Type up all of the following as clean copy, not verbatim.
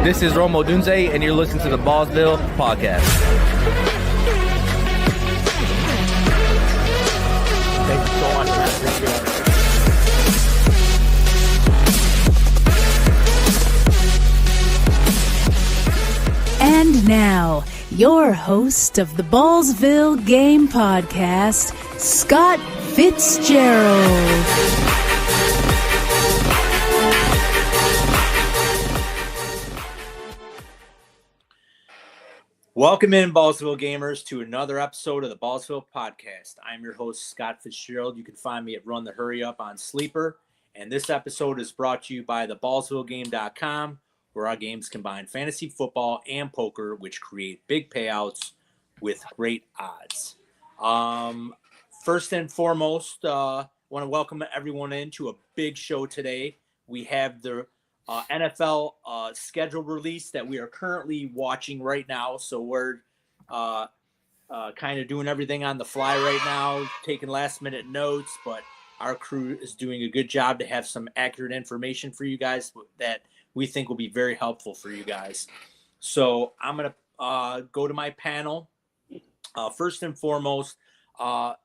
This is Romo Dunze, and you're listening to the Ballsville Podcast. Thank you so much. I appreciate it. And now, your host of the Ballsville Game Podcast, Scott Fitzgerald. Welcome in, Ballsville gamers, to another episode of the Ballsville Podcast. I'm your host, Scott Fitzgerald. You can find me at Run the Hurry Up on Sleeper. And this episode is brought to you by the BallsvilleGame.com, where our games combine fantasy football and poker, which create big payouts with great odds. First and foremost, I want to welcome everyone into a big show today. We have the NFL schedule release that we are currently watching right now. So we're kind of doing everything on the fly right now, taking last minute notes, but our crew is doing a good job to have some accurate information for you guys that we think will be very helpful for you guys. So I'm going to go to my panel. First and foremost,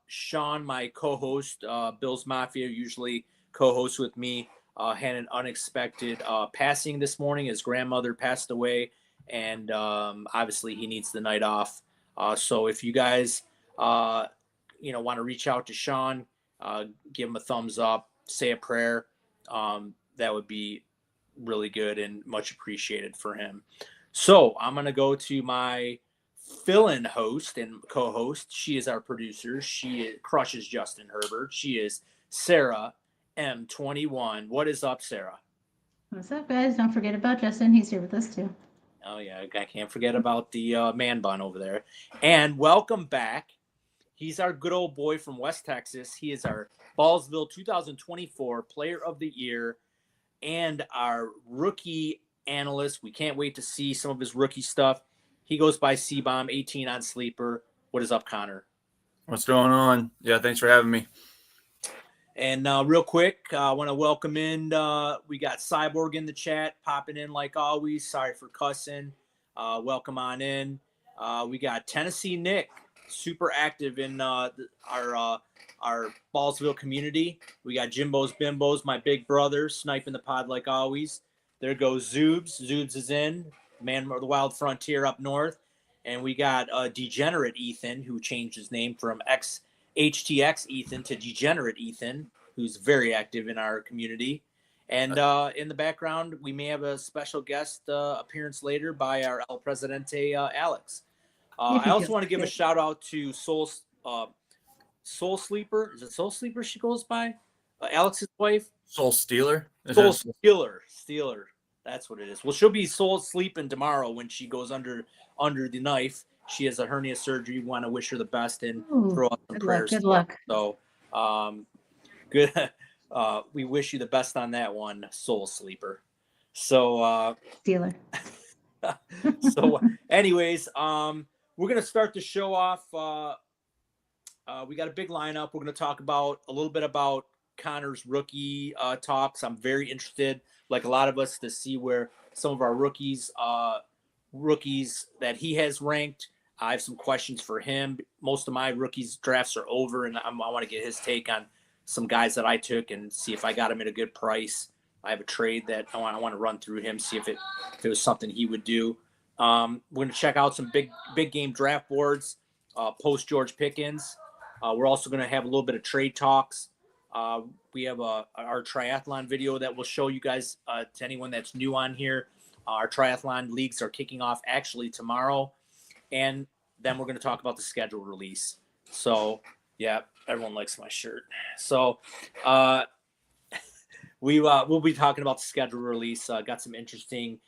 Sean, my co-host, Bills Mafia, usually co-hosts with me, had an unexpected passing this morning. His grandmother passed away, and obviously he needs the night off. So if you guys, want to reach out to Sean, give him a thumbs up, say a prayer, that would be really good and much appreciated for him. So I'm going to go to my fill-in host and co-host. She is our producer. She crushes Justin Herbert. She is Sarah M21. What is up, Sarah? What's up, guys? Don't forget about Justin. He's here with us too. Oh yeah, I can't forget about the man bun over there. And welcome back. He's our good old boy from West Texas. He is our Ballsville 2024 Player of the Year and our rookie analyst. We can't wait to see some of his rookie stuff. He goes by C-Bomb 18 on Sleeper. What is up, Connor? What's going on? Yeah, thanks for having me. And real quick, I want to welcome in, we got Cyborg in the chat, popping in like always. Sorry for cussing. Welcome on in. We got Tennessee Nick, super active in our Ballsville community. We got Jimbo's Bimbos, my big brother, sniping the pod like always. There goes Zoobs. Zoobs is in, man of the Wild Frontier up north. And we got Degenerate Ethan, who changed his name from HTX Ethan to Degenerate Ethan, who's very active in our community. And in the background, we may have a special guest appearance later by our El Presidente, Alex. I also want to give a shout out to Soul Sleeper. Is it Soul Sleeper she goes by? Alex's wife? Soul Stealer? Soul Stealer. That's what it is. Well, she'll be soul sleeping tomorrow when she goes under the knife. She has a hernia surgery. We want to wish her the best and throw out some prayers. Good luck. So, good. We wish you the best on that one, Soul Sleeper. So, Steeler. So, anyways, we're gonna start the show off. We got a big lineup. We're gonna talk about a little bit about Connor's rookie talks. I'm very interested, like a lot of us, to see where some of our rookies that he has ranked. I have some questions for him. Most of my rookies drafts are over, and I want to get his take on some guys that I took and see if I got him at a good price. I have a trade that I want to run through him, see if it was something he would do. We're going to check out some big game draft boards post George Pickens. We're also going to have a little bit of trade talks. We have our triathlon video that will show you guys, to anyone that's new on here. Our triathlon leagues are kicking off actually tomorrow. And then we're going to talk about the schedule release. So, yeah, everyone likes my shirt. So, we'll be talking about the schedule release. Got some interesting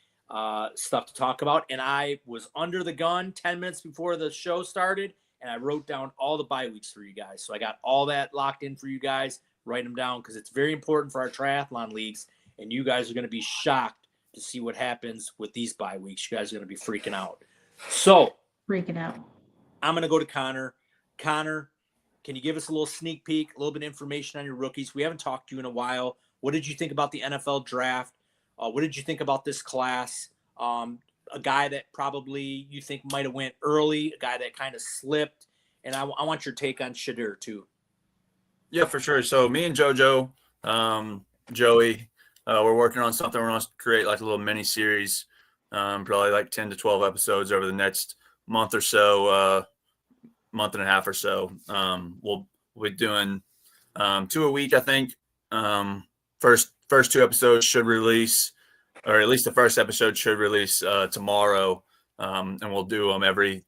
stuff to talk about. And I was under the gun 10 minutes before the show started, and I wrote down all the bye weeks for you guys. So I got all that locked in for you guys. Write them down because it's very important for our triathlon leagues. And you guys are going to be shocked to see what happens with these bye weeks. You guys are going to be freaking out. So, Freaking out. I'm going to go to Connor. Connor, can you give us a little sneak peek, a little bit of information on your rookies? We haven't talked to you in a while. What did you think about the NFL draft? What did you think about this class? a guy that probably you think might have went early, a guy that kind of slipped, and I want your take on Shedeur too. Yeah, for sure. So me and JoJo, Joey, we're working on something. We're going to create like a little mini series, probably like 10 to 12 episodes over the next month or so, month and a half or so. We'll be doing 2 a week, I think. First 2 episodes should release, or at least the first episode should release tomorrow, and we'll do them every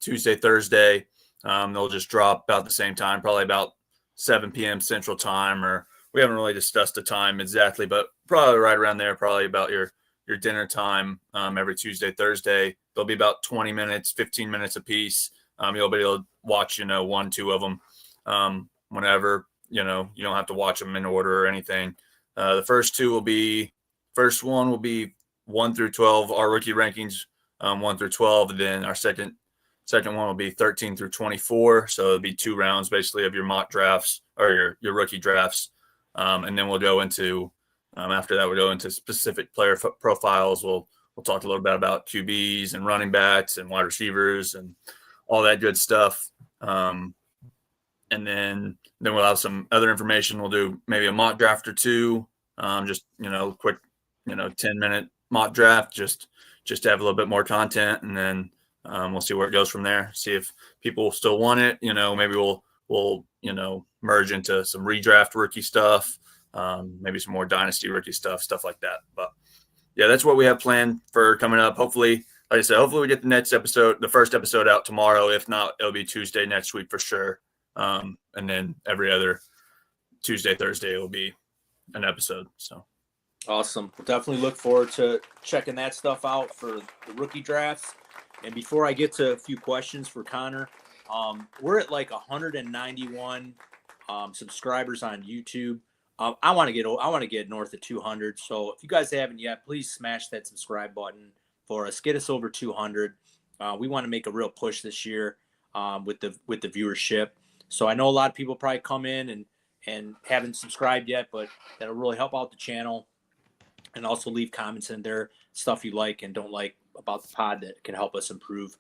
Tuesday, Thursday. They'll just drop about the same time, probably about 7 p.m. Central Time, or we haven't really discussed the time exactly, but probably right around there, probably about your dinner time every Tuesday, Thursday. They'll be about 20 minutes, 15 minutes a piece. You'll be able to watch, 1, 2 of them whenever, you don't have to watch them in order or anything. The first one will be 1 through 12, our rookie rankings, 1 through 12. And then our second one will be 13 through 24. So it'll be 2 rounds basically of your mock drafts or your rookie drafts. And then we'll go into, after that, we'll go into specific player profiles. We'll talk a little bit about QBs and running backs and wide receivers and all that good stuff. And then we'll have some other information. We'll do maybe a mock draft or 2, just, quick, 10-minute mock draft, just to have a little bit more content. And then we'll see where it goes from there. See if people still want it. Maybe we'll merge into some redraft rookie stuff, maybe some more dynasty rookie stuff like that. But yeah, that's what we have planned for coming up. Hopefully, like I said, hopefully we get the first episode out tomorrow. If not, it'll be Tuesday next week for sure. And then every other Tuesday, Thursday will be an episode. So awesome. We'll definitely look forward to checking that stuff out for the rookie drafts. And before I get to a few questions for Connor, we're at like 191 subscribers on YouTube. I want to get north of 200. So if you guys haven't yet, please smash that subscribe button for us. Get us over 200. We want to make a real push this year with the viewership. So I know a lot of people probably come in and haven't subscribed yet, but that'll really help out the channel. And also leave comments in there, stuff you like and don't like about the pod that can help us improve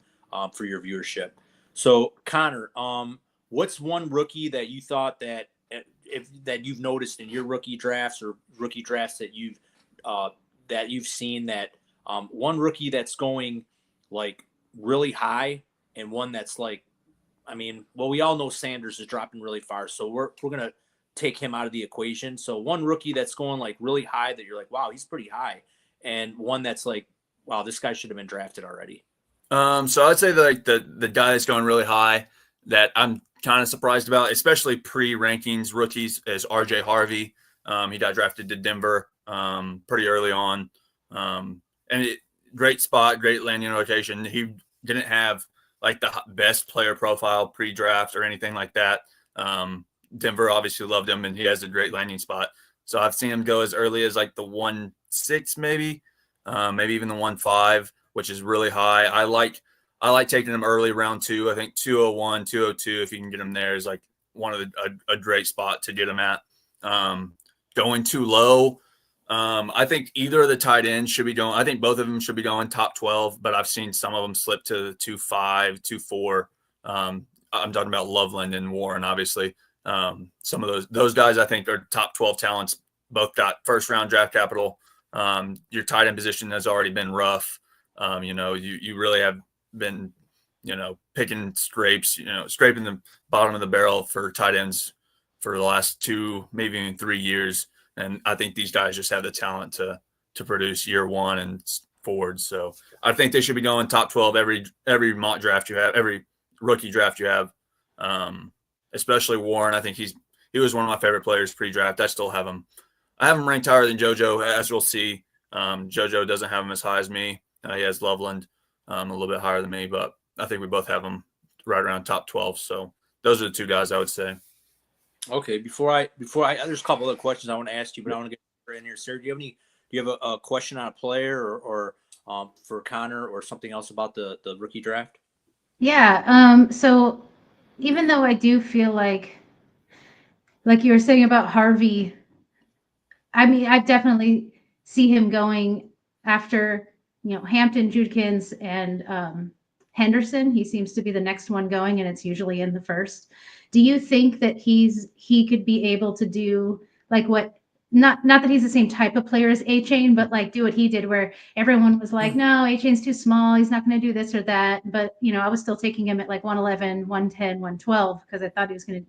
for your viewership. So Connor, what's one rookie that you thought that you've noticed in your rookie drafts or rookie drafts that you've seen that one rookie that's going like really high and one that's like, we all know Sanders is dropping really far, so we're gonna take him out of the equation. So one rookie that's going like really high that you're like, wow, he's pretty high, and one that's like, wow, this guy should have been drafted already. So I'd say the guy that's going really high that I'm kind of surprised about, especially pre-rankings rookies, is RJ Harvey. He got drafted to Denver pretty early on. Great spot, great landing location. He didn't have like the best player profile pre-draft or anything like that. Denver obviously loved him, and he has a great landing spot. So I've seen him go as early as like the 1.6, maybe even the 1.5, which is really high. I like taking him early, round 2. I think 201, 202, if you can get him there, is like one of a great spot to get him at. Going too low, I think either of the tight ends should be going. I think both of them should be going top 12, but I've seen some of them slip to 2.5, 2.4. I'm talking about Loveland and Warren, obviously. Some of those guys I think are top 12 talents. Both got first round draft capital. Your tight end position has already been rough. You really have been, picking scraping the bottom of the barrel for tight ends for the last 2, maybe even 3 years. And I think these guys just have the talent to produce year 1 and forward. So I think they should be going top 12 every mock draft you have, every rookie draft you have. Especially Warren. I think he was one of my favorite players pre-draft. I still have him. I have him ranked higher than JoJo, as we'll see. JoJo doesn't have him as high as me. He has Loveland a little bit higher than me, but I think we both have him right around top 12. So those are the 2 guys I would say. Okay, before I there's a couple other questions I want to ask you, but I want to get in here. Sir, do you have a question on a player or for Connor or something else about the rookie draft? Yeah. So even though I do feel like you were saying about Harvey, I definitely see him going after Hampton, Judkins, and Henderson. He seems to be the next one going, and it's usually in the first. Do you think that he could be able to do like what? Not that he's the same type of player as A-Chain, but like do what he did, where everyone was like, no, A-Chain's too small. He's not going to do this or that. But I was still taking him at like 111, 110, 112 because I thought he was going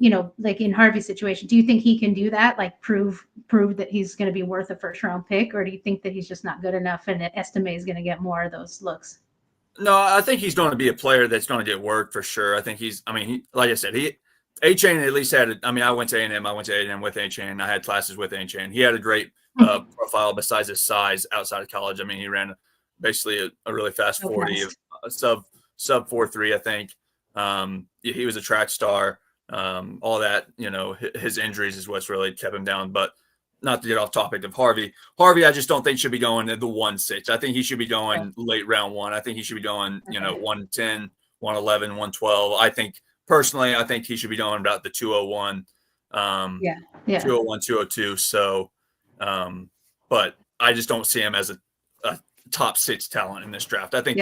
to, like in Harvey's situation. Do you think he can do that? Like prove that he's going to be worth a first round pick, or do you think that he's just not good enough and that Estime is going to get more of those looks? No, I think he's going to be a player that's going to get work for sure. I think like I said, A-Chain at least had, I went to A&M. I went to A&M with A-Chain. I had classes with A-Chain. He had a great profile besides his size outside of college. He ran basically a really fast 40, sub 4.3, I think. He was a track star. All that, his injuries is what's really kept him down. But not to get off topic of Harvey. I just don't think should be going to the 1-6. I think he should be going late round one. I think he should be going, 110, 111, 112. Personally, I think he should be going about the 201. 201, 202. So, but I just don't see him as a top 6 talent in this draft. I think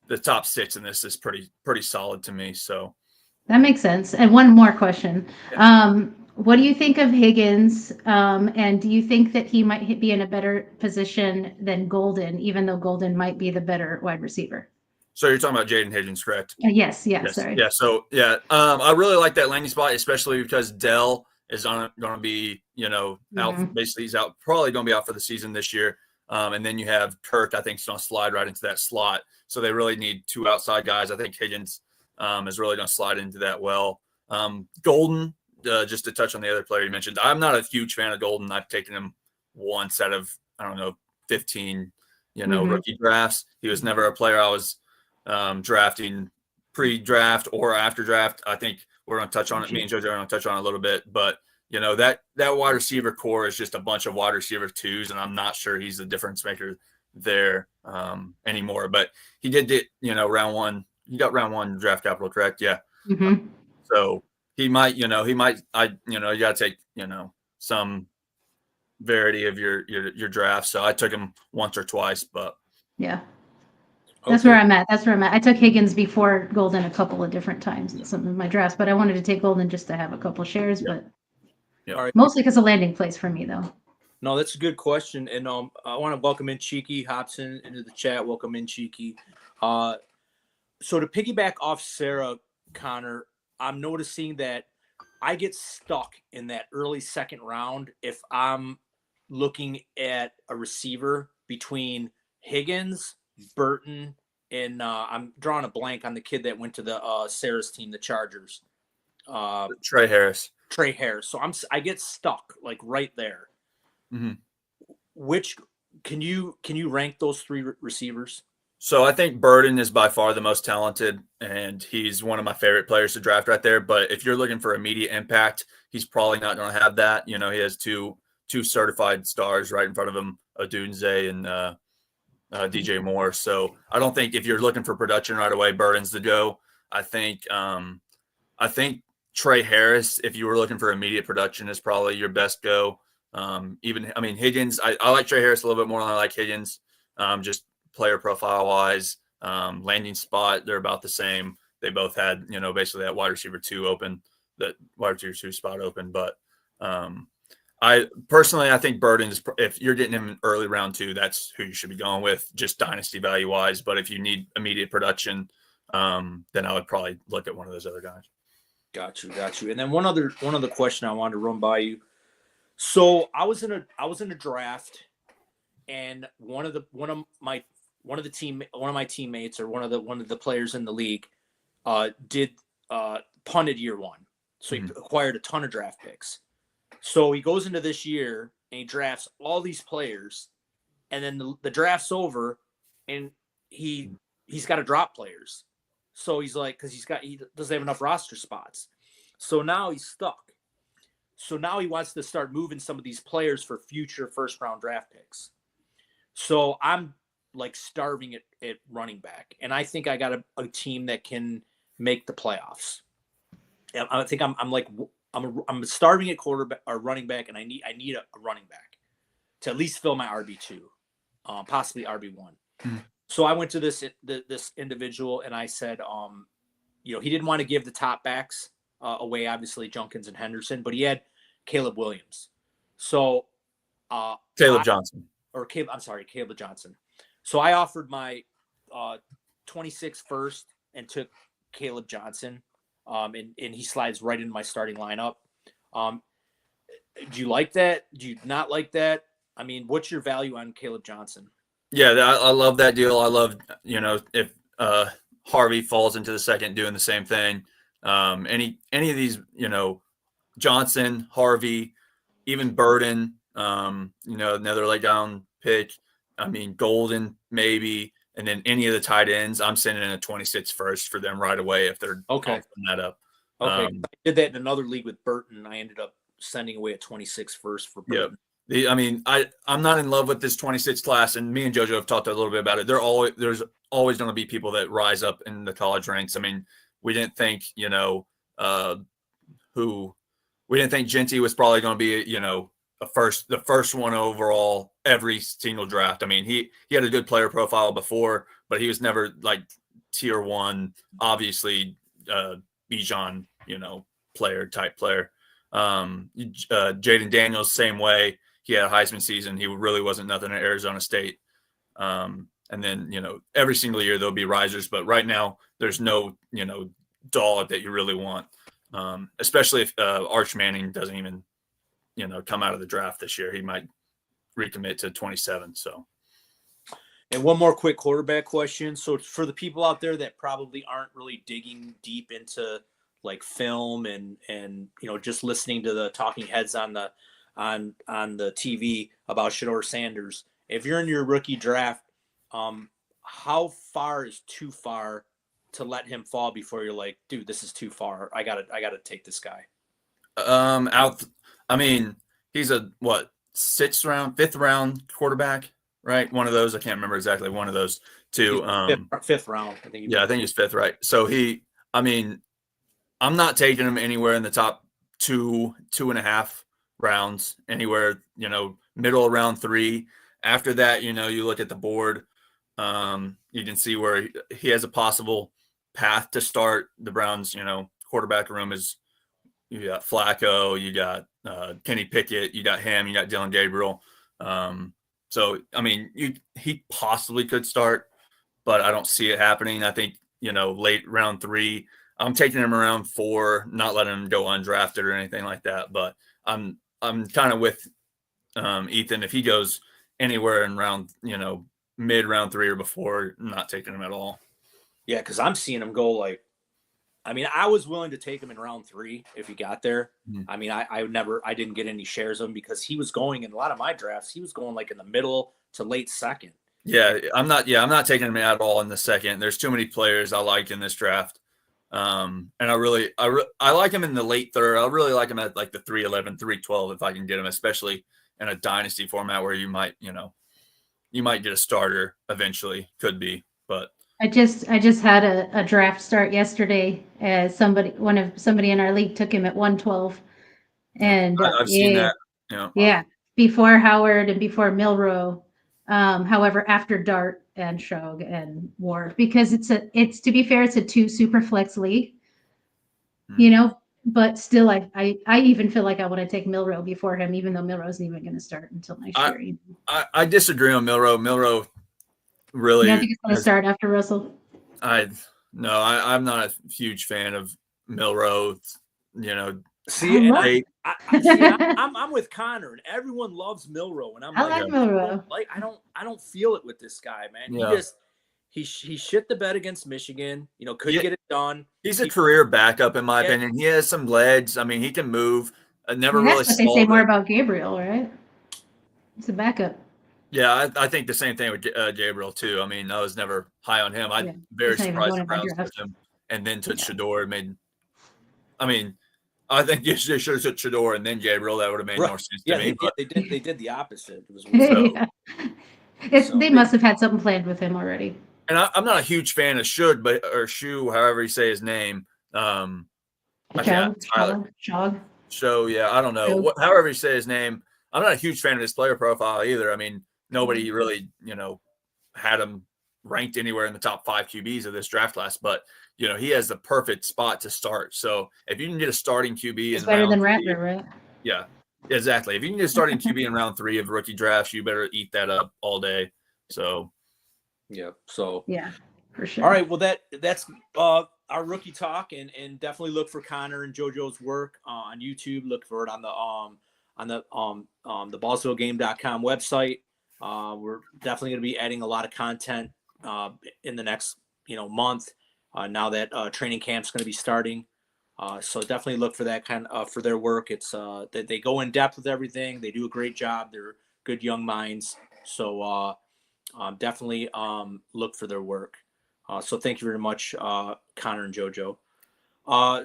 the top 6 in this is pretty solid to me. So that makes sense. And one more question. Yeah. What do you think of Higgins? And do you think that he might be in a better position than Golden, even though Golden might be the better wide receiver? So you're talking about Jaden Higgins, correct? Yes. Sorry. Yeah. So I really like that landing spot, especially because Dell is going to be, out. Basically, he's out. Probably going to be out for the season this year. And then you have Kirk. I think is going to slide right into that slot. So they really need 2 outside guys. I think Higgins is really going to slide into that well. Golden, just to touch on the other player you mentioned, I'm not a huge fan of Golden. I've taken him once out of 15, rookie drafts. He was never a player I was drafting pre-draft or after draft. I think we're going to touch on it. Me and JoJo are going to touch on it a little bit, but that wide receiver core is just a bunch of wide receiver 2s, and I'm not sure he's the difference maker there anymore. But he did get round 1. He got round 1 draft capital, correct? Yeah. So he might, you got to take some variety of your draft. So I took him once or twice, but yeah. That's where I'm at. I took Higgins before Golden a couple of different times in some of my drafts, but I wanted to take Golden just to have a couple shares, but mostly because of landing place for me, though. No, that's a good question. And I want to welcome in Cheeky Hobson into the chat. Welcome in, Cheeky. So to piggyback off Sarah, Connor, I'm noticing that I get stuck in that early second round if I'm looking at a receiver between Higgins, Burton, and I'm drawing a blank on the kid that went to the Sarah's team, the Chargers. Trey Harris. So I get stuck like right there. Mm-hmm. Which can you rank those 3 receivers? So I think Burton is by far the most talented, and he's one of my favorite players to draft right there. But if you're looking for immediate impact, he's probably not going to have that. He has two certified stars right in front of him, Odunze and DJ Moore. So I don't think if you're looking for production right away, Burton's the go. I think Trey Harris, if you were looking for immediate production, is probably your best go. Higgins, I like Trey Harris a little bit more than I like Higgins. Just player profile wise, landing spot, they're about the same. They both had, basically that wide receiver 2 spot open. But I think Burton is, if you're getting him in early round 2, that's who you should be going with, just dynasty value wise. But if you need immediate production, then I would probably look at one of those other guys. Got you. And then one other question I wanted to run by you. So I was in a draft, and one of my teammates, or one of the players in the league did punted year 1. So he acquired a ton of draft picks. So he goes into this year and he drafts all these players, and then the draft's over and he's got to drop players. So he's like, because he doesn't have enough roster spots. So now he's stuck. So now he wants to start moving some of these players for future first round draft picks. So I'm like starving at running back. And I think I got a team that can make the playoffs. I think I'm starving at quarterback or running back, and I need a running back to at least fill my RB2. possibly RB1. Mhm. So I went to this individual and I said, he didn't want to give the top backs away, obviously Junkins and Henderson, but he had Caleb Williams. So Caleb Johnson. Caleb Johnson. So I offered my 26 first and took Caleb Johnson, and he slides right into my starting lineup. Do you like that? Do you not like that? I mean, what's your value on Caleb Johnson? Yeah, I love that deal. I love, if Harvey falls into the second doing the same thing. Any of these, Johnson, Harvey, even Burden, another lay down pick. I mean, Golden maybe, and then any of the tight ends, I'm sending in a 26 first for them right away if they're okay that up. Okay, I did that in another league with Burton. I ended up sending away a 26 first for Burton. Yep. I'm not in love with this 26 class, and me and JoJo have talked a little bit about it. There's always going to be people that rise up in the college ranks. I mean, we didn't think, we didn't think Genty was probably going to be, the first one overall every single draft. I mean, he had a good player profile before, but he was never like tier one, obviously, Bijan, type player. Jaden Daniels, same way. He had a Heisman season. He really wasn't nothing at Arizona State. And then, every single year there'll be risers, but right now there's no, dog that you really want. Especially if Arch Manning doesn't even, come out of the draft this year. He might recommit to 27. So. And one more quick quarterback question. So for the people out there that probably aren't really digging deep into like film and just listening to the talking heads on the TV about Shedeur Sanders, if you're in your rookie draft, how far is too far to let him fall before you're like, dude, this is too far. I gotta take this guy. I mean, he's a fifth round quarterback, right? One of those. I can't remember exactly. One of those two. Fifth round. I think. I think he's fifth, right? So I'm not taking him anywhere in the top 2.5 rounds, anywhere, middle of round 3. After that, you look at the board, you can see where he has a possible path to start. The Browns, quarterback room is, you got Flacco, you got Kenny Pickett, you got him, you got Dylan Gabriel. So, I mean, he possibly could start, but I don't see it happening. I think, late round 3, I'm taking him around 4, not letting him go undrafted or anything like that. But I'm kind of with Ethan. If he goes anywhere in round, mid round 3 or before, I'm not taking him at all. Yeah, because I'm seeing him go I was willing to take him in round 3 if he got there. Mm-hmm. I mean, I didn't get any shares of him because he was going in a lot of my drafts. He was going like in the middle to late second. Yeah, I'm not taking him at all in the second. There's too many players I like in this draft. And I like him in the late third. I really like him at like the 311, 312 if I can get him, especially in a dynasty format where you might get a starter eventually. Could be, but I just had a draft start yesterday. Somebody in our league took him at 112, and I've seen that. Yeah, before Howard and before Milroe. However, after Dart and Shog and Ward, because it's to be fair, it's a 2 super flex league, but still I even feel like I want to take Milroe before him, even though Milroe isn't even going to start until next year. I disagree on Milroe. Milroe really. You think he's going to start after Russell? I'm not a huge fan of Milroe. See, and I'm with Connor, and everyone loves Milroe, and I like Milroe. I don't feel it with this guy, man. Yeah. He shit the bed against Michigan. Couldn't get it done. He's a career backup, in my opinion. He has some legs. I mean, he can move. I never really saw. They say more about Gabriel, right? It's a backup. Yeah, I think the same thing with Gabriel too. I mean, I was never high on him. I'm very surprised the Browns took him and then took Shedeur. I think they should have took Shedeur and then Gabriel. That would have made more sense to me. They did the opposite. It was weird. They must have had something planned with him already. And I'm not a huge fan of Shu, however you say his name. Shog. So yeah, I don't know. However you say his name, I'm not a huge fan of his player profile either. I mean, nobody really, had him ranked anywhere in the top 5 QBs of this draft class, but he has the perfect spot to start. So if you can get a starting QB It's in better than round 3, Rattler, right? yeah, exactly. If you can get a starting QB in round 3 of rookie drafts, you better eat that up all day. So Yeah. So Yeah, for sure. all right. Well, that's our rookie talk, and definitely look for Connor and JoJo's work on YouTube. Look for it on the ballsvillegame.com website. We're definitely going to be adding a lot of content in the next month. Now that training camp's going to be starting, so definitely look for that for their work. It's that they go in depth with everything. They do a great job. They're good young minds. So definitely look for their work. So thank you very much, Connor and JoJo.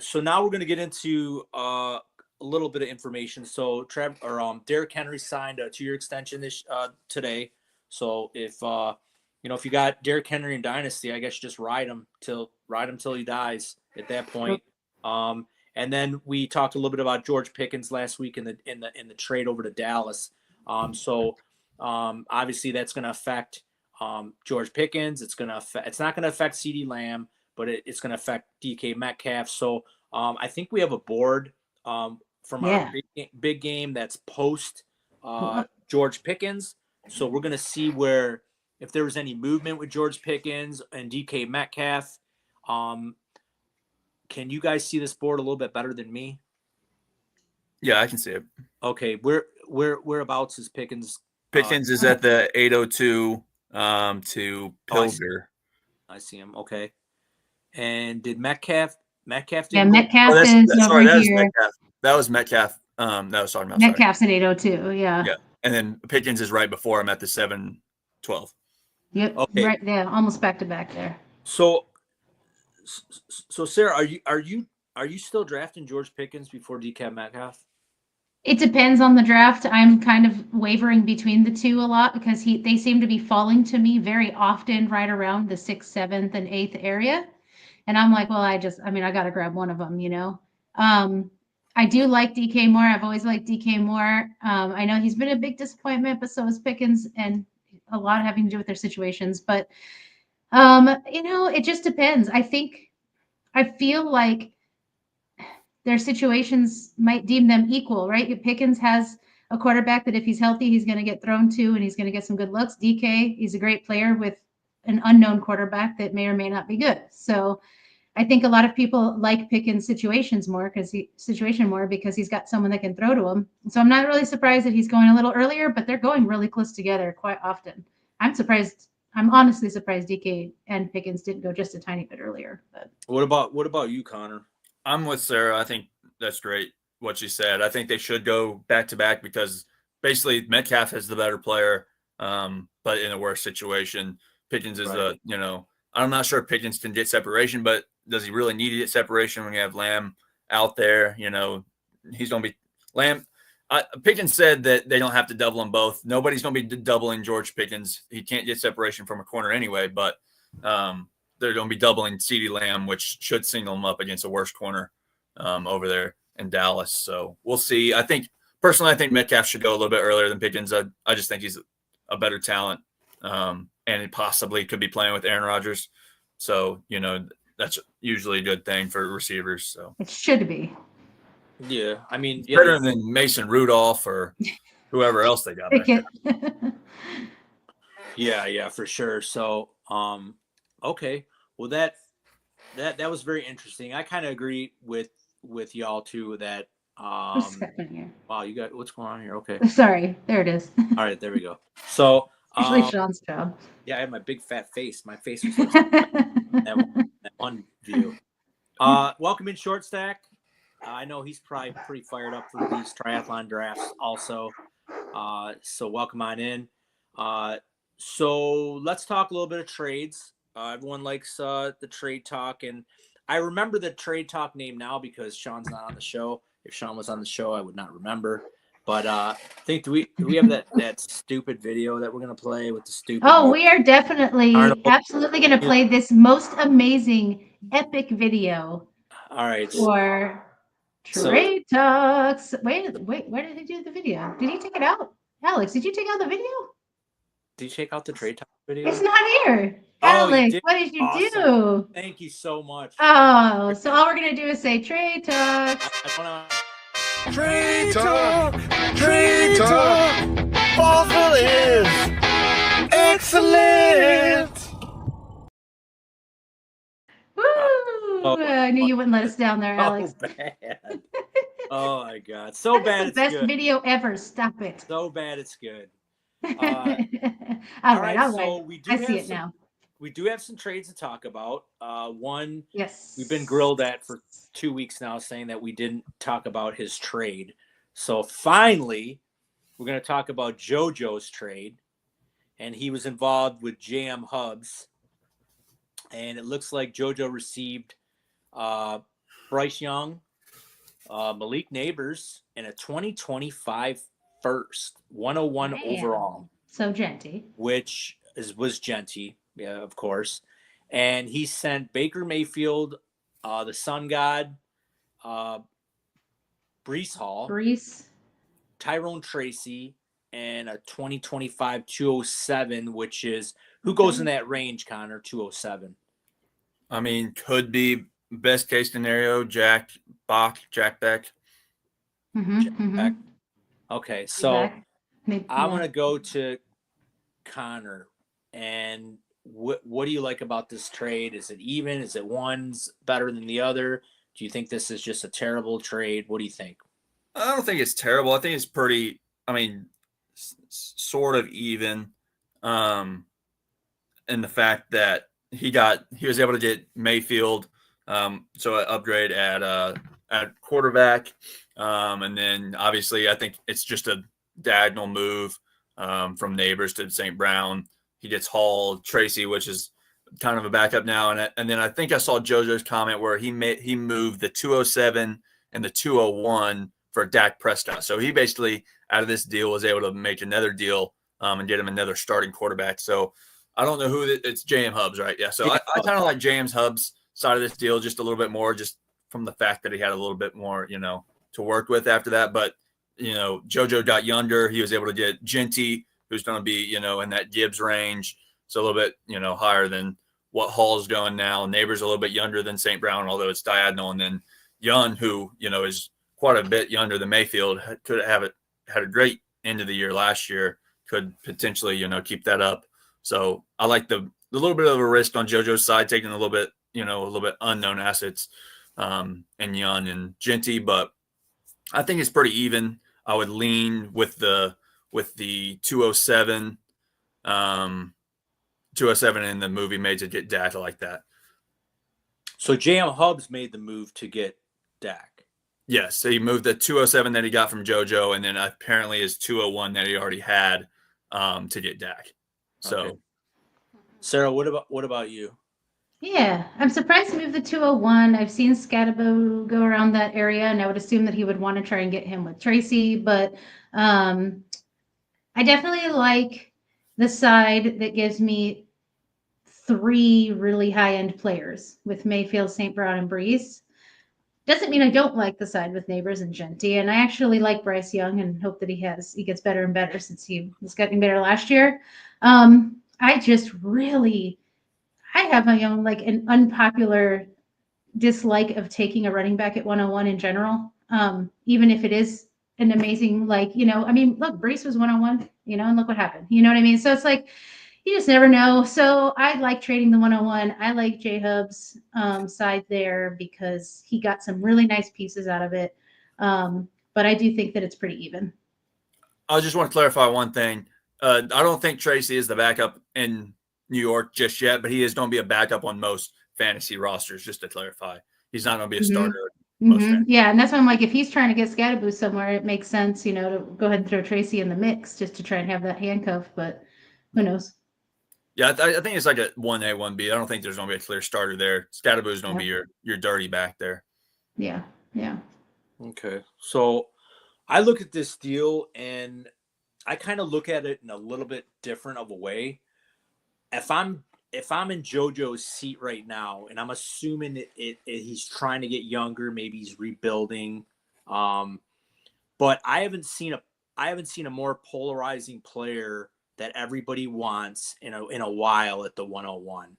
So now we're going to get into a little bit of information. So Derrick Henry signed a 2-year extension today. So if you got Derrick Henry in Dynasty, I guess you just ride him till he dies at that point. And then we talked a little bit about George Pickens last week in the trade over to Dallas. So obviously that's going to affect George Pickens. It's not going to affect CeeDee Lamb, but it's going to affect DK Metcalf. So I think we have a board from our big game that's post George Pickens. So we're going to see if there was any movement with George Pickens and DK Metcalf. Can you guys see this board a little bit better than me? yeah, I can see it. Okay, whereabouts is Pickens? Pickens is at the 802 to Pilger. I see him. Okay. And did Metcalf? Metcalf Oh, is over here. Metcalf. That was Metcalf. That was talking about. Metcalf's at 802. Yeah. Yeah, and then Pickens is right before him at the 712. Yep. Okay. Right there, almost back to back there. So Sarah, are you still drafting George Pickens before DK Metcalf? It depends on the draft. I'm kind of wavering between the two a lot because they seem to be falling to me very often right around the 6th, 7th, and 8th area. And I'm like, well, I got to grab one of them, I do like DK more. I've always liked DK more. I know he's been a big disappointment, but so is Pickens, and a lot having to do with their situations. But, it just depends. I feel like their situations might deem them equal, right? Pickens has a quarterback that if he's healthy, he's going to get thrown to and he's going to get some good looks. DK, he's a great player with an unknown quarterback that may or may not be good. So I think a lot of people like Pickens' situation more because he's got someone that can throw to him. So I'm not really surprised that he's going a little earlier, but they're going really close together quite often. I'm honestly surprised DK and Pickens didn't go just a tiny bit earlier. But what about you, Connor? I'm with Sarah. I think that's great what she said. I think they should go back to back because basically Metcalf is the better player, but in a worse situation. Pickens is I'm not sure if Pickens can get separation, but does he really need to get separation when you have Lamb out there? He's going to be Lamb. Pickens said that they don't have to double them both. Nobody's going to be doubling George Pickens. He can't get separation from a corner anyway, but they're going to be doubling CeeDee Lamb, which should single him up against a worse corner over there in Dallas. So we'll see. I think Metcalf should go a little bit earlier than Pickens. I just think he's a better talent, and he possibly could be playing with Aaron Rodgers. So, that's usually a good thing for receivers. So it should be. Yeah, I mean, better than Mason Rudolph or whoever else they got back there. Yeah, for sure. So, okay. Well, that was very interesting. I kind of agree with y'all too that wow, you got what's going on here? Okay. Sorry, there it is. All right, there we go. So usually Sean's job. Yeah, I have my big fat face. My face was that one view. Welcome in Short Stack. I know he's probably pretty fired up for these triathlon drafts also. So welcome on in. So let's talk a little bit of trades. Everyone likes the trade talk, and I remember the trade talk name now because Sean's not on the show. If Sean was on the show, I would not remember. But I think do we have that stupid video that we're gonna play with the stupid? Oh, we are definitely absolutely gonna play this most amazing epic video. All right. For trade talks. Wait, where did he do the video? Did he take it out? Alex, did you take out the video? Did you check out the trade talk video? It's not here. Oh, you Alex, did? what did you Awesome. do? Thank you so much. Oh, so all we're gonna do is say trade talk. I wanna- Trade Talk! Trade Talk! Ballsville is excellent! Woo! Oh. I knew you wouldn't let us down there, Alex. So bad. Oh my god. So That's bad the it's best good. video ever. Stop it. So bad it's good. all All right, right, all so right. we do I see have it some- now. We do have some trades to talk about. One Yes. we've been grilled at for 2 weeks now, saying that we didn't talk about his trade. So finally, we're going to talk about JoJo's trade, and he was involved with JM Hubs, and it looks like JoJo received Bryce Young, Malik Neighbors, and a 2025 first, 101 Man. overall, So Genty. which was Genty, yeah, of course. And he sent Baker Mayfield, the Sun God, Brees Hall, Brees. Tyrone Tracy, and a 2025 207, which is who goes in that range, Connor? 207. I mean, could be best case scenario, Jack Beck. Mm-hmm, Beck. Okay, so Maybe, I'm yeah. gonna go to Connor. And what do you like about this trade? Is it even? Is it one's better than the other? Do you think this is just a terrible trade? What do you think? I don't think it's terrible. I think it's pretty, I mean, sort of even in the fact that he was able to get Mayfield, so an upgrade at quarterback. And then obviously I think it's just a diagonal move from Neighbors to St. Brown. He gets Hall, Tracy, which is kind of a backup now. And then I think I saw JoJo's comment where he moved the 207 and the 201 for Dak Prescott. So he basically, out of this deal, was able to make another deal and get him another starting quarterback. So I don't know who it's JM Hubs, right? Yeah. So I kind of like James Hubs' side of this deal just a little bit more, just from the fact that he had a little bit more, to work with after that. But, JoJo got younger. He was able to get Genty, who's going to be, in that Gibbs range. So a little bit, higher than what Hall's going now. Neighbors a little bit younger than St. Brown, although it's diagonal. And then Young, who, is quite a bit younger than Mayfield, could have had a great end of the year last year, could potentially, keep that up. So I like the little bit of a risk on JoJo's side, taking a little bit unknown assets and Young and Genty, but I think it's pretty even. I would lean with the 207, 207 in the movie made to get Dak like that. So JM Hubs made the move to get Dak. Yes, so he moved the 207 that he got from JoJo, and then apparently his 201 that he already had to get Dak. So, Okay. Sarah, what about you? Yeah, I'm surprised he moved the 201. I've seen Scatabo go around that area, and I would assume that he would want to try and get him with Tracy. But I definitely like the side that gives me 3 really high-end players with Mayfield, St. Brown, and Brees. Doesn't mean I don't like the side with Neighbors and Genty, and I actually like Bryce Young and hope that he gets better and better since he was getting better last year. I just really. I have my own an unpopular dislike of taking a running back at 101 in general. Even if it is an amazing, look, Brees was 101, and look what happened. You know what I mean? So it's you just never know. So I like trading the 101. I like J Hub's side there because he got some really nice pieces out of it. But I do think that it's pretty even. I just want to clarify one thing. I don't think Tracy is the backup in New York just yet, but he is going to be a backup on most fantasy rosters, just to clarify. He's not going to be a starter. Yeah, and that's why I'm if he's trying to get Scatabo somewhere, it makes sense, to go ahead and throw Tracy in the mix just to try and have that handcuff, but who knows? Yeah, I think it's like a 1A, 1B. I don't think there's going to be a clear starter there. Scatabo is going to be your dirty back there. Yeah. Okay. So I look at this deal and I kind of look at it in a little bit different of a way. If I'm in JoJo's seat right now, and I'm assuming he's trying to get younger, maybe he's rebuilding, but I haven't seen a more polarizing player that everybody wants in a while at the 101.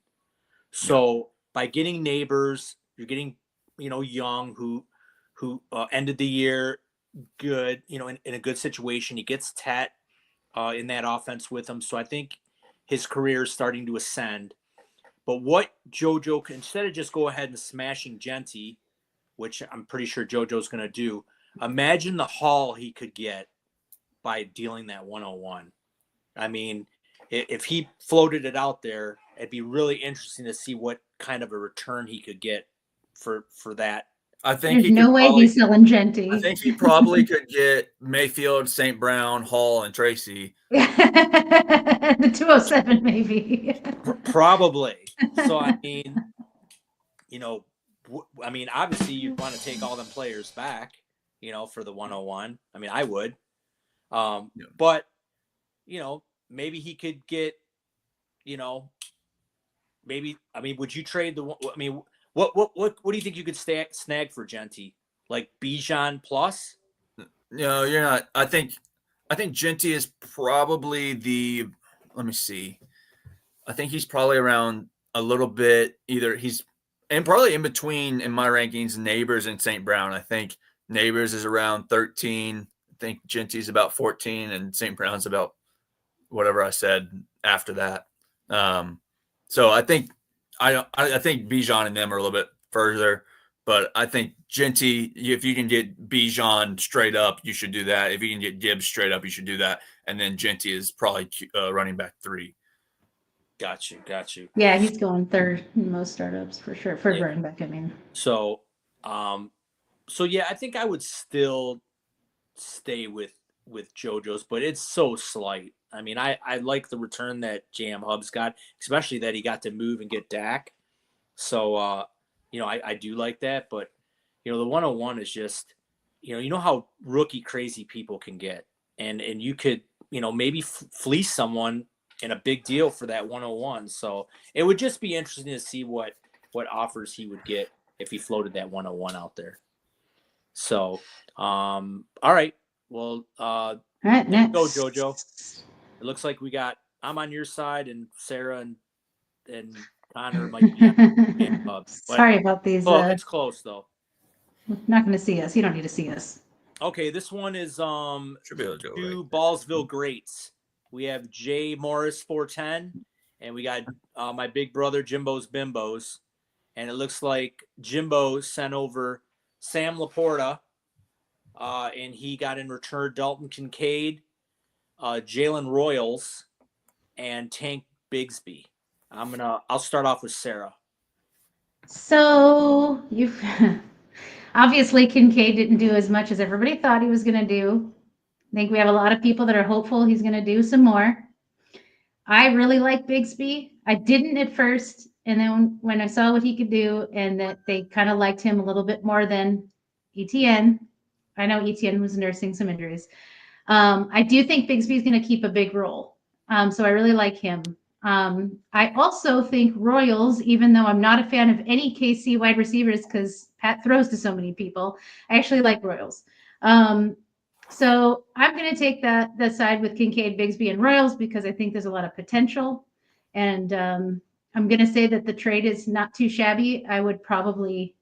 So by getting Neighbors, you're getting, Young, who ended the year good, in a good situation. He gets Tet in that offense with him. So I think his career is starting to ascend. But what JoJo, instead of just go ahead and smashing Genty, which I'm pretty sure JoJo's going to do, imagine the haul he could get by dealing that 101. I mean, if he floated it out there, it'd be really interesting to see what kind of a return he could get for that. I think There's no way he's selling Genty. I think he probably could get Mayfield, St. Brown, Hall, and Tracy. The 207 maybe. Probably. So I mean, obviously you'd want to take all them players back, for the 101. I mean, I would. But maybe he could get, would you trade what do you think you could snag for Genty? Like Bijan plus? No, you're not. I think Genty is probably let me see. I think he's probably around a little bit and probably in between in my rankings, Neighbors and St. Brown. I think Neighbors is around 13. I think Genty's about 14 and St. Brown's about whatever I said after that. So I think Bijan and them are a little bit further, but I think Genty, if you can get Bijan straight up, you should do that. If you can get Gibbs straight up, you should do that. And then Genty is probably running back 3. Got you. Yeah, he's going third in most startups for sure. For running back, I mean. So, yeah, I think I would still stay with JoJo's, but it's so slight. I mean, I like the return that JM Hubs got, especially that he got to move and get Dak. So, I do like that. But, the 101 is just, how rookie crazy people can get. And you could, maybe fleece someone in a big deal for that 101. So it would just be interesting to see what offers he would get if he floated that 101 out there. So, all right. Well, all right, next. Go, JoJo. It looks like I'm on your side, and Sarah and Connor might be on Sorry about these. It's close though. Not going to see us. You don't need to see us. Okay, this one is Should be able to go two right. Ballsville greats. We have Jay Morris 410, and we got my big brother Jimbo's Bimbos, and it looks like Jimbo sent over Sam Laporta, and he got in return Dalton Kincaid, Jalen Royals, and Tank Bigsby. I'll start off with Sarah. So you've obviously Kincaid didn't do as much as everybody thought he was going to do. I think we have a lot of people that are hopeful he's going to do some more. I really like Bigsby. I didn't at first, and then when I saw what he could do and that they kind of liked him a little bit more than Etienne. I know Etienne was nursing some injuries. I do think Bigsby's going to keep a big role. So I really like him. I also think Royals, even though I'm not a fan of any KC wide receivers because Pat throws to so many people, I actually like Royals. So I'm going to take that side with Kincaid, Bigsby, and Royals because I think there's a lot of potential. And I'm going to say that the trade is not too shabby. I would probably,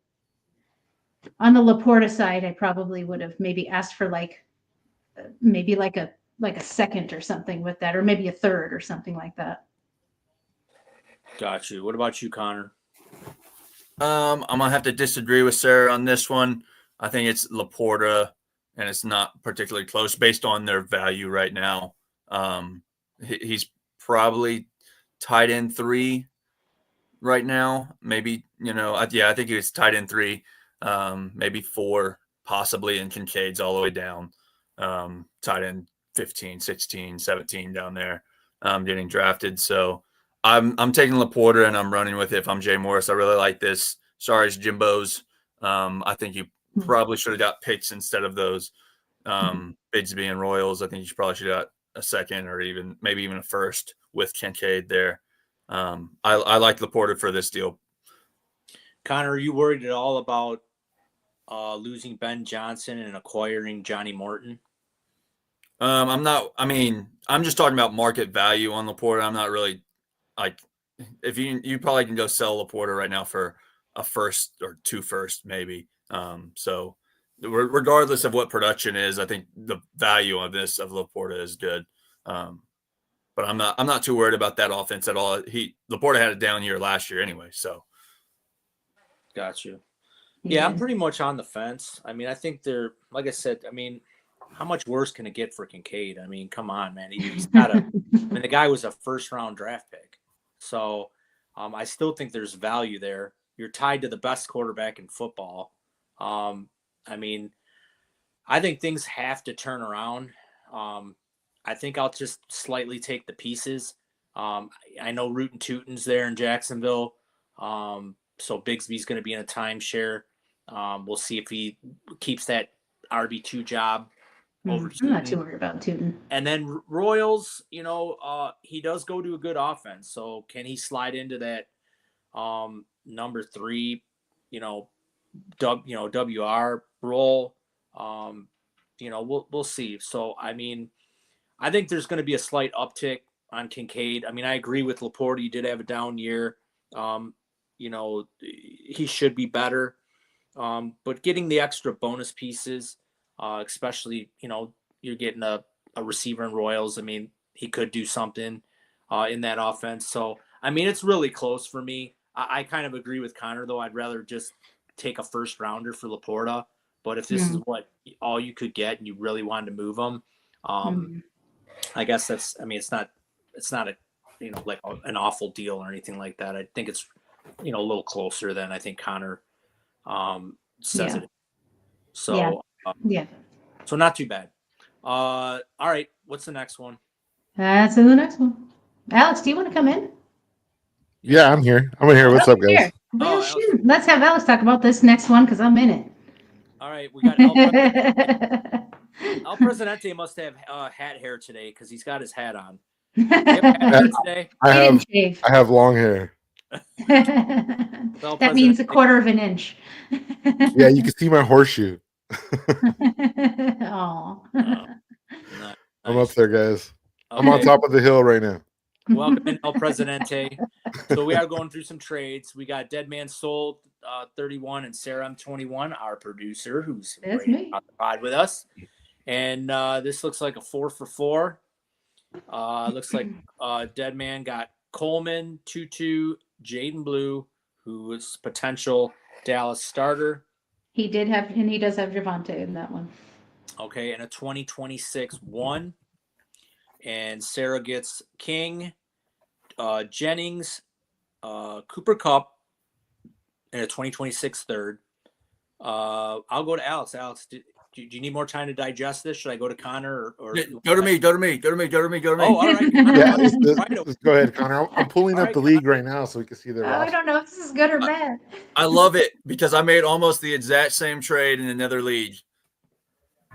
on the Laporta side, I probably would have maybe asked for maybe like a second or something with that, or maybe a third or something like that. Got you. What about you, Connor? I'm gonna have to disagree with Sarah on this one. I think it's Laporta, and it's not particularly close based on their value right now. He's probably tight end 3 right now. Maybe, I think he was tight end 3, maybe 4, possibly, and Kincaid's all the way down. Tight end 15, 16, 17 down there, getting drafted. So I'm taking Laporta and I'm running with it. If I'm Jay Morris, I really like this. Sorry, it's Jimbo's. I think you probably should have got picks instead of those Bigsby and Royals. I think you probably should have got a second or maybe even a first with Kincaid there. I like Laporta for this deal. Connor, are you worried at all about losing Ben Johnson and acquiring Johnny Morton? I'm not. I mean, I'm just talking about market value on Laporta. I'm not really like if you probably can go sell Laporta right now for a first or 2 firsts maybe. So regardless of what production is, I think the value of Laporta is good. But I'm not too worried about that offense at all. Laporta had a down year last year anyway. So Got you. He Yeah, I'm did. pretty much on the fence. I mean, I think they're like I said. I mean, how much worse can it get for Kincaid? I mean, come on, man. He's got a. I mean, the guy was a first-round draft pick, so I still think there's value there. You're tied to the best quarterback in football. I mean, I think things have to turn around. I think I'll just slightly take the pieces. I know Rootin' Tootin's there in Jacksonville, so Bigsby's going to be in a timeshare. We'll see if he keeps that RB2 job over I'm not Tootin. too worried about Tootin. And then Royals, he does go to a good offense. So can he slide into that number 3, WR role? We'll see. So I mean, I think there's going to be a slight uptick on Kincaid. I mean, I agree with Laporta. He did have a down year. He should be better. But getting the extra bonus pieces, especially, you're getting a receiver in Royals. I mean, he could do something in that offense. So, I mean, it's really close for me. I kind of agree with Connor, though. I'd rather just take a first rounder for Laporta. But if this is what all you could get and you really wanted to move him, I guess it's not a, like an awful deal or anything like that. I think it's, a little closer than I think Connor says it. So, Yeah. So not too bad. All right. What's the next one? That's in the next one. Alex, do you want to come in? Yeah, I'm here. What's up, guys? Here. Well, shoot. Let's have Alex talk about this next one because I'm in it. All right. We got El Presidente must have hat hair today because he's got his hat on. You have hat hair today? I He have long hair. that means a quarter of an inch. Yeah, you can see my horseshoe. Oh. I'm up there, guys. I'm on top of the hill right now. Welcome in, El Presidente. So we are going through some trades. We got Dead Man Soul 31 and Sarah M21, our producer, who's That's right me. on the pod with us. And this looks like a 4 for 4. Looks like Dead Man got Coleman, Tutu, Jaden Blue, who is potential Dallas starter. He does have Javante in that one. Okay, and a 2026 1. And Sarah gets King, Jennings, Cooper Kupp, and a 2026 third. I'll go to Alex. Alex, do you need more time to digest this? Should I go to Connor or go to me. Oh, all right. Yeah, let's go ahead, Connor. I'm pulling up the league right now so we can see the I roster. don't know if this is good or bad. I love it because I made almost the exact same trade in another league.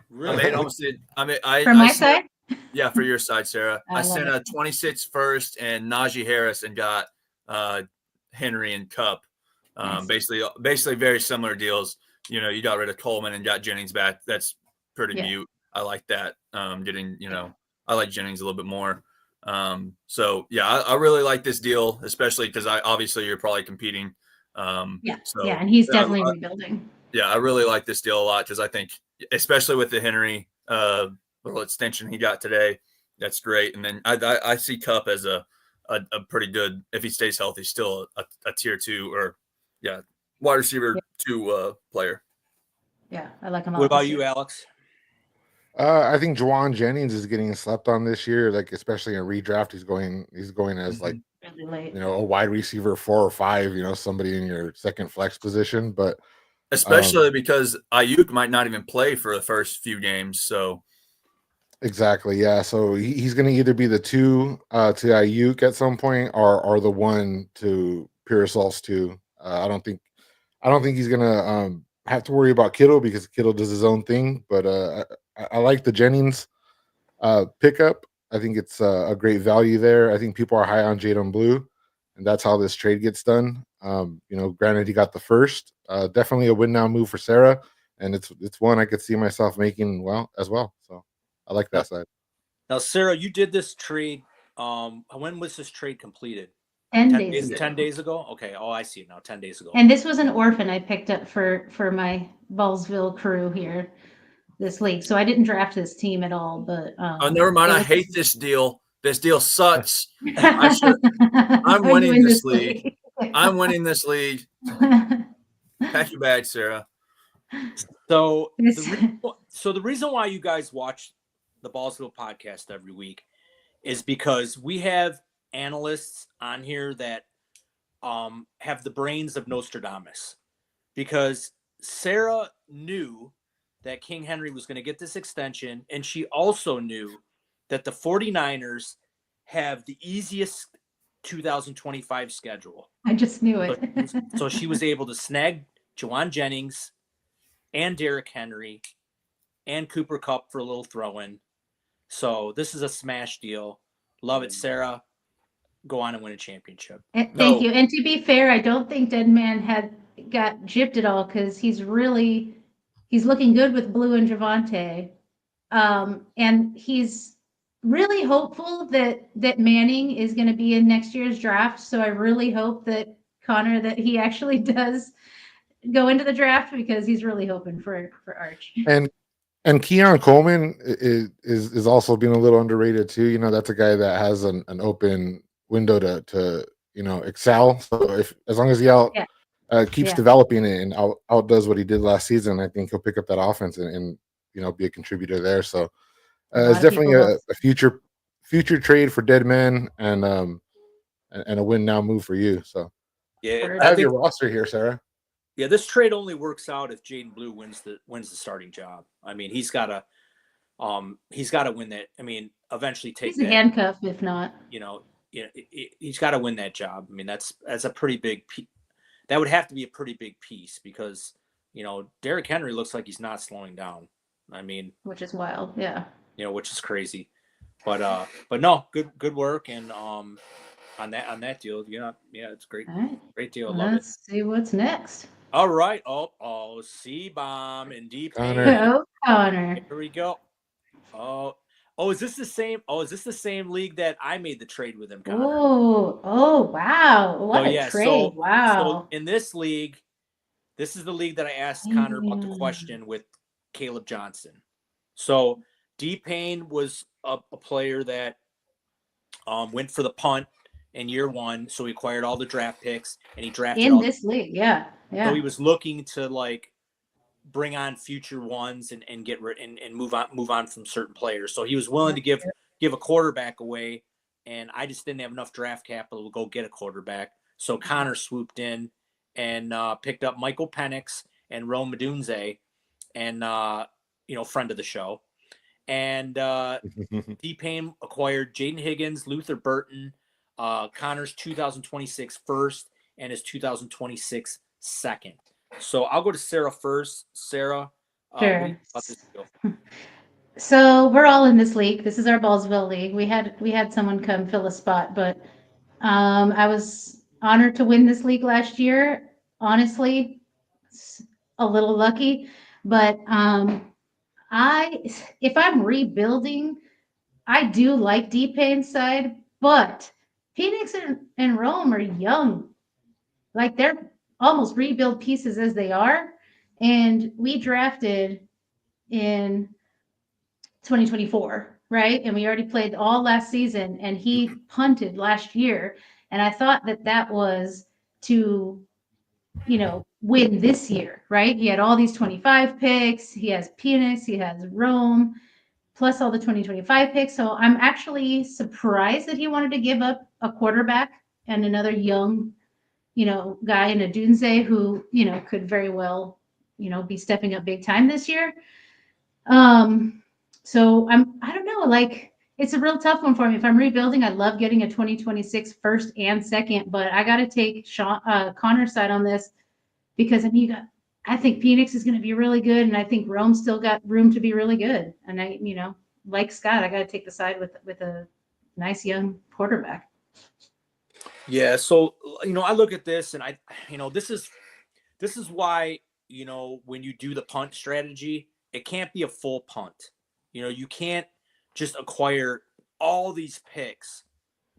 Really? I made almost it. For my side? Yeah, for your side, Sarah. I I love sent it. a 26 first and Najee Harris and got Henry and Kupp. Nice. Basically very similar deals. You got rid of Coleman and got Jennings back. That's pretty mute. I like that. I like Jennings a little bit more. So yeah, I really like this deal, especially because obviously you're probably competing. And he's definitely rebuilding. Yeah, I really like this deal a lot because I think, especially with the Henry little extension he got today, that's great. And then I see Kupp as a pretty good, if he stays healthy, still a tier 2 or wide receiver 2 player. Yeah, I like him. What about you, Alex? I think Juwan Jennings is getting slept on this year, like especially in redraft. He's going as like Really late. a wide receiver 4 or 5. Somebody in your second flex position, but especially because Ayuk might not even play for the first few games. So exactly, yeah. So he's going to either be the 2 to Ayuk at some point, or the 1 to Parasol's 2. I don't think he's going to have to worry about Kittle because Kittle does his own thing. But I like the Jennings pickup. I think it's a great value there. I think people are high on Jaden Blue, and that's how this trade gets done. Granted, he got the first. Definitely a win now move for Sarah, and it's one I could see myself making as well. So I like that side. Now, Sarah, you did this trade. When was this trade completed? 10 10 days days, ago. 10 days ago? Okay. Oh, I see it now. 10 days ago. And this was an orphan I picked up for my Ballsville crew here this league. So I didn't draft this team at all, but Oh, never mind. it I was- hate this deal. This deal sucks. I'm winning this league. I'm winning this league. Pack your bag, Sarah. So This- the reason why you guys watch the Ballsville podcast every week is because we have analysts on here that have the brains of Nostradamus. Because Sarah knew that King Henry was going to get this extension, and she also knew that the 49ers have the easiest 2025 schedule. I just knew it. So she was able to snag Juwan Jennings and Derrick Henry and Cooper Kupp for a little throw-in. So this is a smash deal. Love it, Sarah. Go on and win a championship. Thank No. you. And to be fair, I don't think Dead Man got gypped at all because he's looking good with Blue and Javante. And he's really hopeful that Manning is going to be in next year's draft. So I really hope that Connor, that he actually does go into the draft because he's really hoping for Arch. And Keon Coleman is also being a little underrated too. You know, that's a guy that has an open window to excel. So as long as he keeps Yeah. developing it and outdoes what he did last season, I think he'll pick up that offense and be a contributor there. So it's definitely a future trade for Dead Man and a win now move for you. So Yeah, I have your roster here, Sarah. Yeah, this trade only works out if Jaden Blue wins the starting job. I mean, he's got to win that. I mean, eventually take He's a that. handcuff if not. He's got to win that job. I mean, that's a pretty big. That would have to be a pretty big piece because Derrick Henry looks like he's not slowing down. I mean, Which is wild. Yeah. which is crazy. But no, good work and on that deal. It's great. All right. Great deal. Love it. Let's see what's next. All right. Oh, C-bomb and deep. Connor. Oh, Connor. Here we go. Oh, is this the same? Oh, is this the same league that I made the trade with him, Connor? Oh, wow. What So, a yeah, trade. Wow. So in this league, this is the league that I asked Connor about the question with Caleb Johnson. So D Payne was a player that went for the punt in year one. So he acquired all the draft picks and he drafted In all this league. Yeah. Yeah. So he was looking to bring on future ones and get rid and move on from certain players. So he was willing to give a quarterback away, and I just didn't have enough draft capital to go get a quarterback. So Connor swooped in and picked up Michael Penix and Rome Odunze, and friend of the show. And D Payne acquired Jaden Higgins, Luther Burton, Connor's 2026 first and his 2026 second. So I'll go to Sarah first. Sarah, what do you think about this deal? So we're all in this league. This is our Ballsville league. We had someone come fill a spot, but I was honored to win this league last year. Honestly, it's a little lucky, but if I'm rebuilding, I do like D Payne's side, but Phoenix and Rome are young. They're almost rebuild pieces as they are. And we drafted in 2024, right? And we already played all last season and he punted last year. And I thought that was to, win this year, right? He had all these 25 picks. He has Penix, he has Rome, plus all the 2025 picks. So I'm actually surprised that he wanted to give up a quarterback and another young guy in Odunze who, could very well, be stepping up big time this year. So I don't know, it's a real tough one for me. If I'm rebuilding, I love getting a 2026 first and second, but I got to take Connor's side on this because I think Penix is going to be really good. And I think Rome's still got room to be really good. And like Scott, I got to take the side with a nice young quarterback. Yeah, so I look at this and this is why when you do the punt strategy, it can't be a full punt. You can't just acquire all these picks,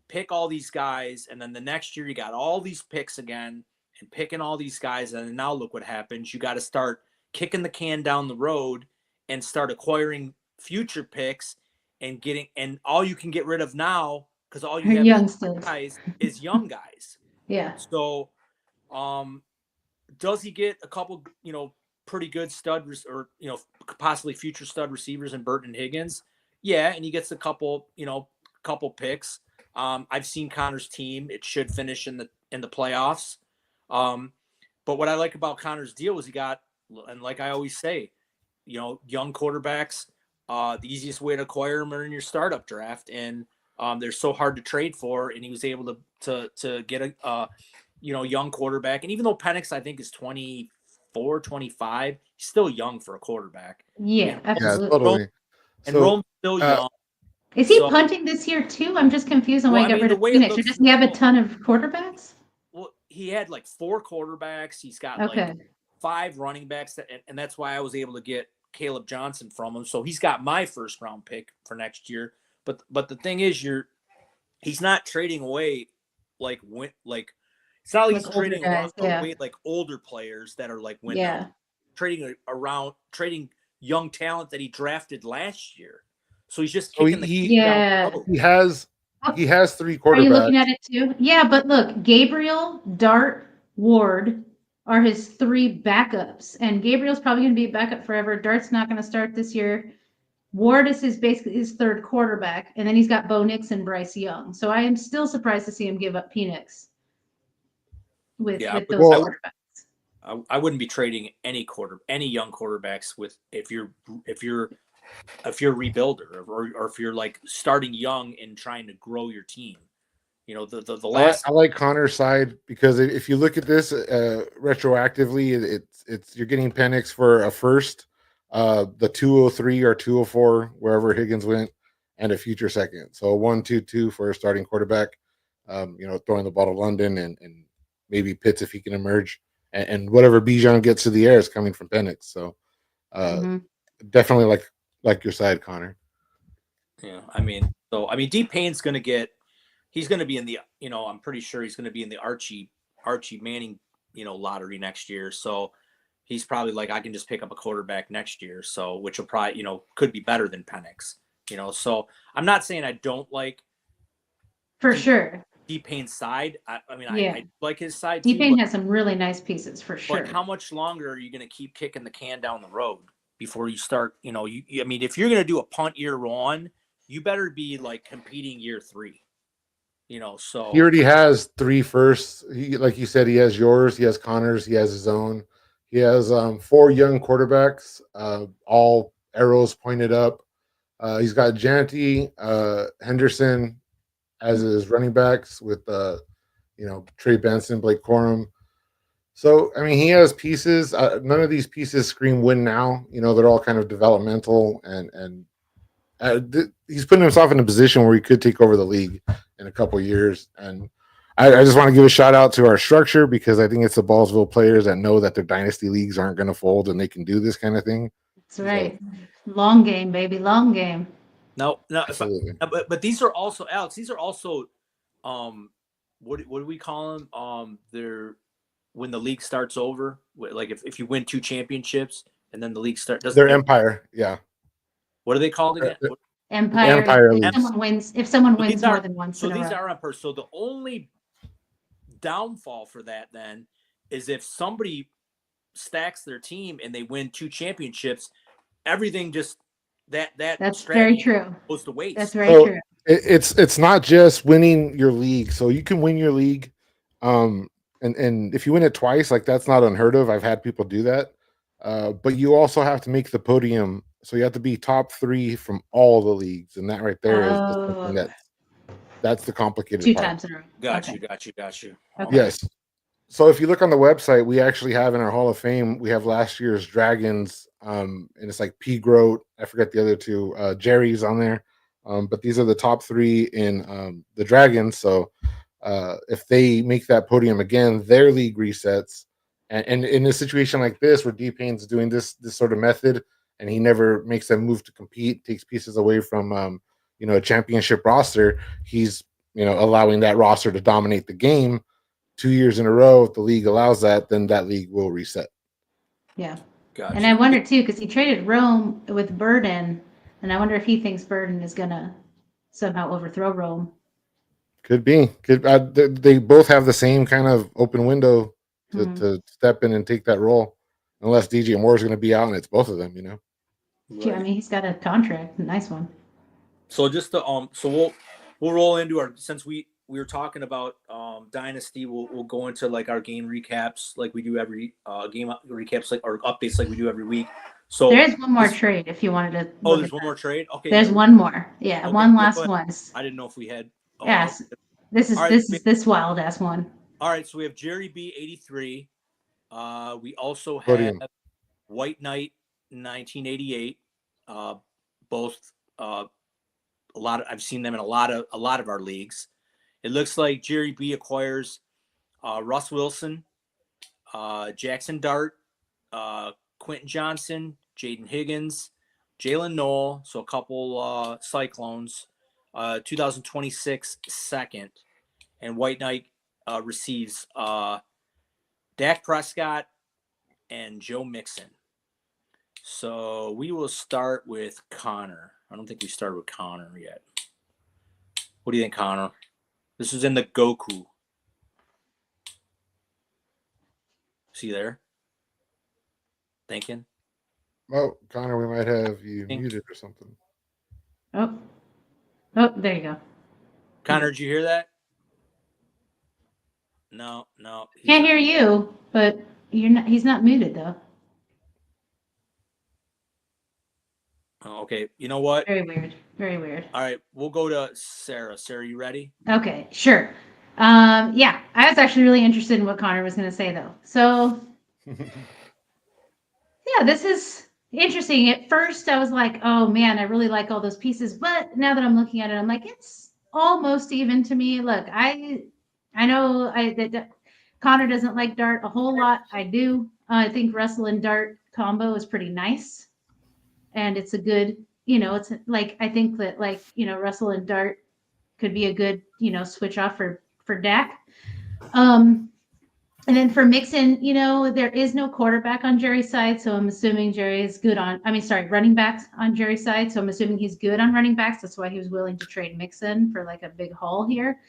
pick all these guys, and then the next year you got all these picks again and picking all these guys, and now look what happens. You got to start kicking the can down the road and start acquiring future picks and all you can get rid of now, because all you have Youngsters. guys is young guys. Yeah. So does he get a couple, pretty good stud or possibly future stud receivers in Burton and Higgins? Yeah, and he gets a couple picks. I've seen Connor's team; it should finish in the playoffs. But what I like about Connor's deal is he got, and like I always say, young quarterbacks. The easiest way to acquire them are in your startup draft, and they're so hard to trade for. And he was able to get a young quarterback. And even though Penix, I think, is 24, 25, he's still young for a quarterback. Yeah, absolutely. Yeah, totally. And Rome's still young. Is he punting this year too? I'm just confused on why he got rid of Penix. Or does he have a ton of quarterbacks? Well, he had like 4 quarterbacks. He's got like 5 running backs, and that's why I was able to get Caleb Johnson from him. So he's got my first round pick for next year. But the thing is, he's not trading away it's not like he's trading away like older players that are like winning. Yeah. Trading young talent that he drafted last year. So he's just kicking he has 3 quarterbacks. Are you looking at it too? Yeah, but look, Gabriel, Dart, Ward are his 3 backups, and Gabriel's probably going to be a backup forever. Dart's not going to start this year. Ward is basically his 3rd quarterback, and then he's got Bo Nix and Bryce Young. So I am still surprised to see him give up Penix with those quarterbacks. I wouldn't be trading any young quarterbacks if you're a rebuilder or if you're like starting young and trying to grow your team. The last. I like Connor's side because if you look at this retroactively, it's you're getting Penix for a first, the 203 or 204 wherever Higgins went, and a future second. So 1-2-2 for a starting quarterback. Throwing the ball to London and maybe Pitts if he can emerge, and whatever Bijan gets to the air is coming from Penix. So definitely like your side, Connor. Yeah, D Payne's going to get. He's going to be in the, I'm pretty sure he's going to be in the Archie Manning, lottery next year. So he's probably like, I can just pick up a quarterback next year. So, which will probably, could be better than Penix, so I'm not saying I don't like. For sure. D Payne's side. I like his side. D Payne has some really nice pieces for sure. But how much longer are you going to keep kicking the can down the road before you start, if you're going to do a punt year 1, you better be like competing year 3. So he already has 3 firsts. He, like you said, he has yours, he has Connor's, he has his own. He has 4 young quarterbacks, all arrows pointed up. He's got Janty, Henderson as his running backs with Trey Benson, Blake Corum. So he has pieces. None of these pieces scream win now. They're all kind of developmental, and he's putting himself in a position where he could take over the league in a couple years. And I just want to give a shout out to our structure because I think it's the Ballsville players that know that their dynasty leagues aren't going to fold and they can do this kind of thing. That's right. Long game, baby. Long game. No, but these are also, Alex, these are also, what do we call them? They're when the league starts over, like if you win 2 championships and then the league starts. They're Empire. Yeah. What are they called again? Empire. If someone wins more than once. So these are Empire. So the only downfall for that then is if somebody stacks their team and they win 2 championships, everything just that's very true. Goes to waste. That's very true. It's not just winning your league. So you can win your league, and if you win it twice, like that's not unheard of. I've had people do that, but you also have to make the podium. So you have to be top 3 from all the leagues, and that right there is something that's the complicated 2 part. times in a row. Got you. Okay. Yes. So if you look on the website, we actually have in our Hall of Fame, we have last year's Dragons, and it's like P. Grote. I forget the other 2. Jerry's on there, but these are the top 3 in the Dragons. So if they make that podium again, their league resets. And in a situation like this, where D Payne's doing this sort of method, and he never makes them move to compete, takes pieces away from a championship roster, he's allowing that roster to dominate the game 2 years in a row. If the league allows that, then that league will reset. Yeah. Gotcha. And I wonder too, because he traded Rome with Burden, and I wonder if he thinks Burden is gonna somehow overthrow Rome. Could be. They both have the same kind of open window Mhm. to step in and take that role, unless DJ Moore is going to be out, and it's both of them. Yeah, I mean, he's got a contract, a nice one. So just the so we'll roll into our, since we were talking about Dynasty, we'll go into like our game recaps like we do every game recaps, like, or updates like we do every week. So There is one more trade if you wanted to. Oh, look there's at one that. more trade. Okay. There's one more. Yeah, Okay, one yeah, last go ahead. one. I didn't know if we had. Yes, this is all right, this is this wild ass one. All right, so we have Jerry B 83. We also have Podium. White Knight 1988. Both a lot of, I've seen them in a lot of our leagues. It looks like Jerry B acquires Russ Wilson, Jackson Dart, Quentin Johnson, Jaden Higgins, Jalen Noel, so a couple Cyclones, 2026 second, and White Knight receives Dak Prescott and Joe Mixon. So we will start with Connor. I don't think we started with Connor yet. What do you think, Connor? This is in the Goku. See there? Thinking? Oh, Connor, we might have you muted or something. Oh, there you go. Connor, did you hear that? No. Can't hear you, but you're not. He's not muted though. Oh, okay. You know what? Very weird. Very weird. All right, we'll go to Sarah. Sarah, you ready? Okay, sure. Yeah, I was actually really interested in what Connor was going to say though. So, yeah, this is interesting. At first, I was like, "Oh man, I really like all those pieces," but now that I'm looking at it, I'm like, it's almost even to me. Look, I know that Connor doesn't like Dart a whole lot. I do. I think Russell and Dart combo is pretty nice. And it's a good, it's like, I think that like, Russell and Dart could be a good, switch off for Dak. And then for Mixon, there is no quarterback on Jerry's side. So I'm assuming Jerry is good running backs on Jerry's side. So I'm assuming he's good on running backs. That's why he was willing to trade Mixon for like a big haul here.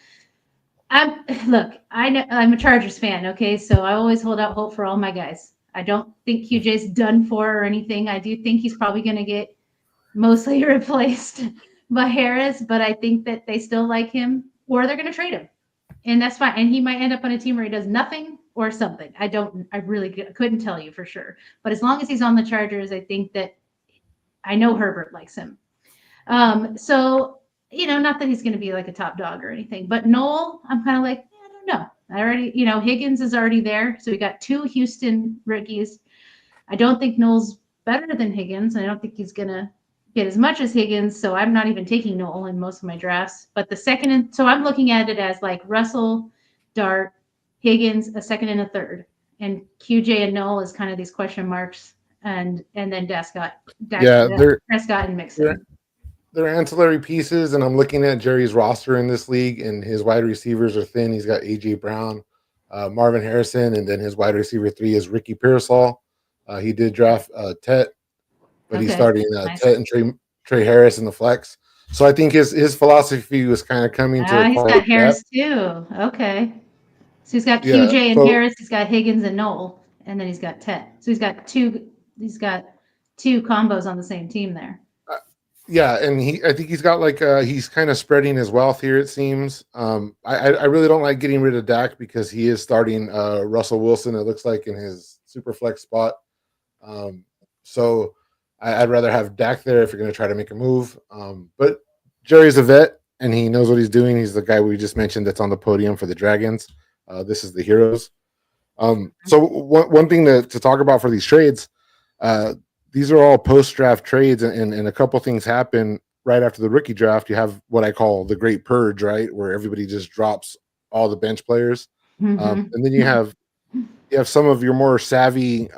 Look, I know I'm a Chargers fan. Okay. So I always hold out hope for all my guys. I don't think QJ's done for or anything. I do think he's probably going to get mostly replaced by Harris, but I think that they still like him or they're going to trade him. And that's fine. And he might end up on a team where he does nothing or something. I really couldn't tell you for sure. But as long as he's on the Chargers, I think that I know Herbert likes him. So, not that he's going to be like a top dog or anything, but Noel, I'm kind of like, I don't know. I already, Higgins is already there. So we got 2 Houston rookies. I don't think Noel's better than Higgins. I don't think he's going to get as much as Higgins. So I'm not even taking Noel in most of my drafts. But the second, so I'm looking at it as like Russell, Dart, Higgins, a second and a third. And QJ and Noel is kind of these question marks. And then Prescott and Mixon. They're ancillary pieces, and I'm looking at Jerry's roster in this league, and his wide receivers are thin. He's got A.J. Brown, Marvin Harrison, and then his wide receiver 3 is Ricky Pearsall. He did draft Tet, but he's starting nice. Tet and Trey Harris in the flex. So I think his philosophy was kind of coming to. He's got Harris too. Okay, so he's got QJ and Harris. He's got Higgins and Noel, and then he's got Tet. So he's got two combos on the same team there. Yeah, and I think he's got like he's kind of spreading his wealth here. It seems. I really don't like getting rid of Dak because he is starting Russell Wilson. It looks like in his super flex spot. So I'd rather have Dak there if you're going to try to make a move. But Jerry's a vet and he knows what he's doing. He's the guy we just mentioned that's on the podium for the Dragons. This is the Heroes. So one thing to talk about for these trades. These are all post-draft trades, and a couple things happen right after the rookie draft. You have what I call the Great Purge, right, where everybody just drops all the bench players, and then you have some of your more savvy,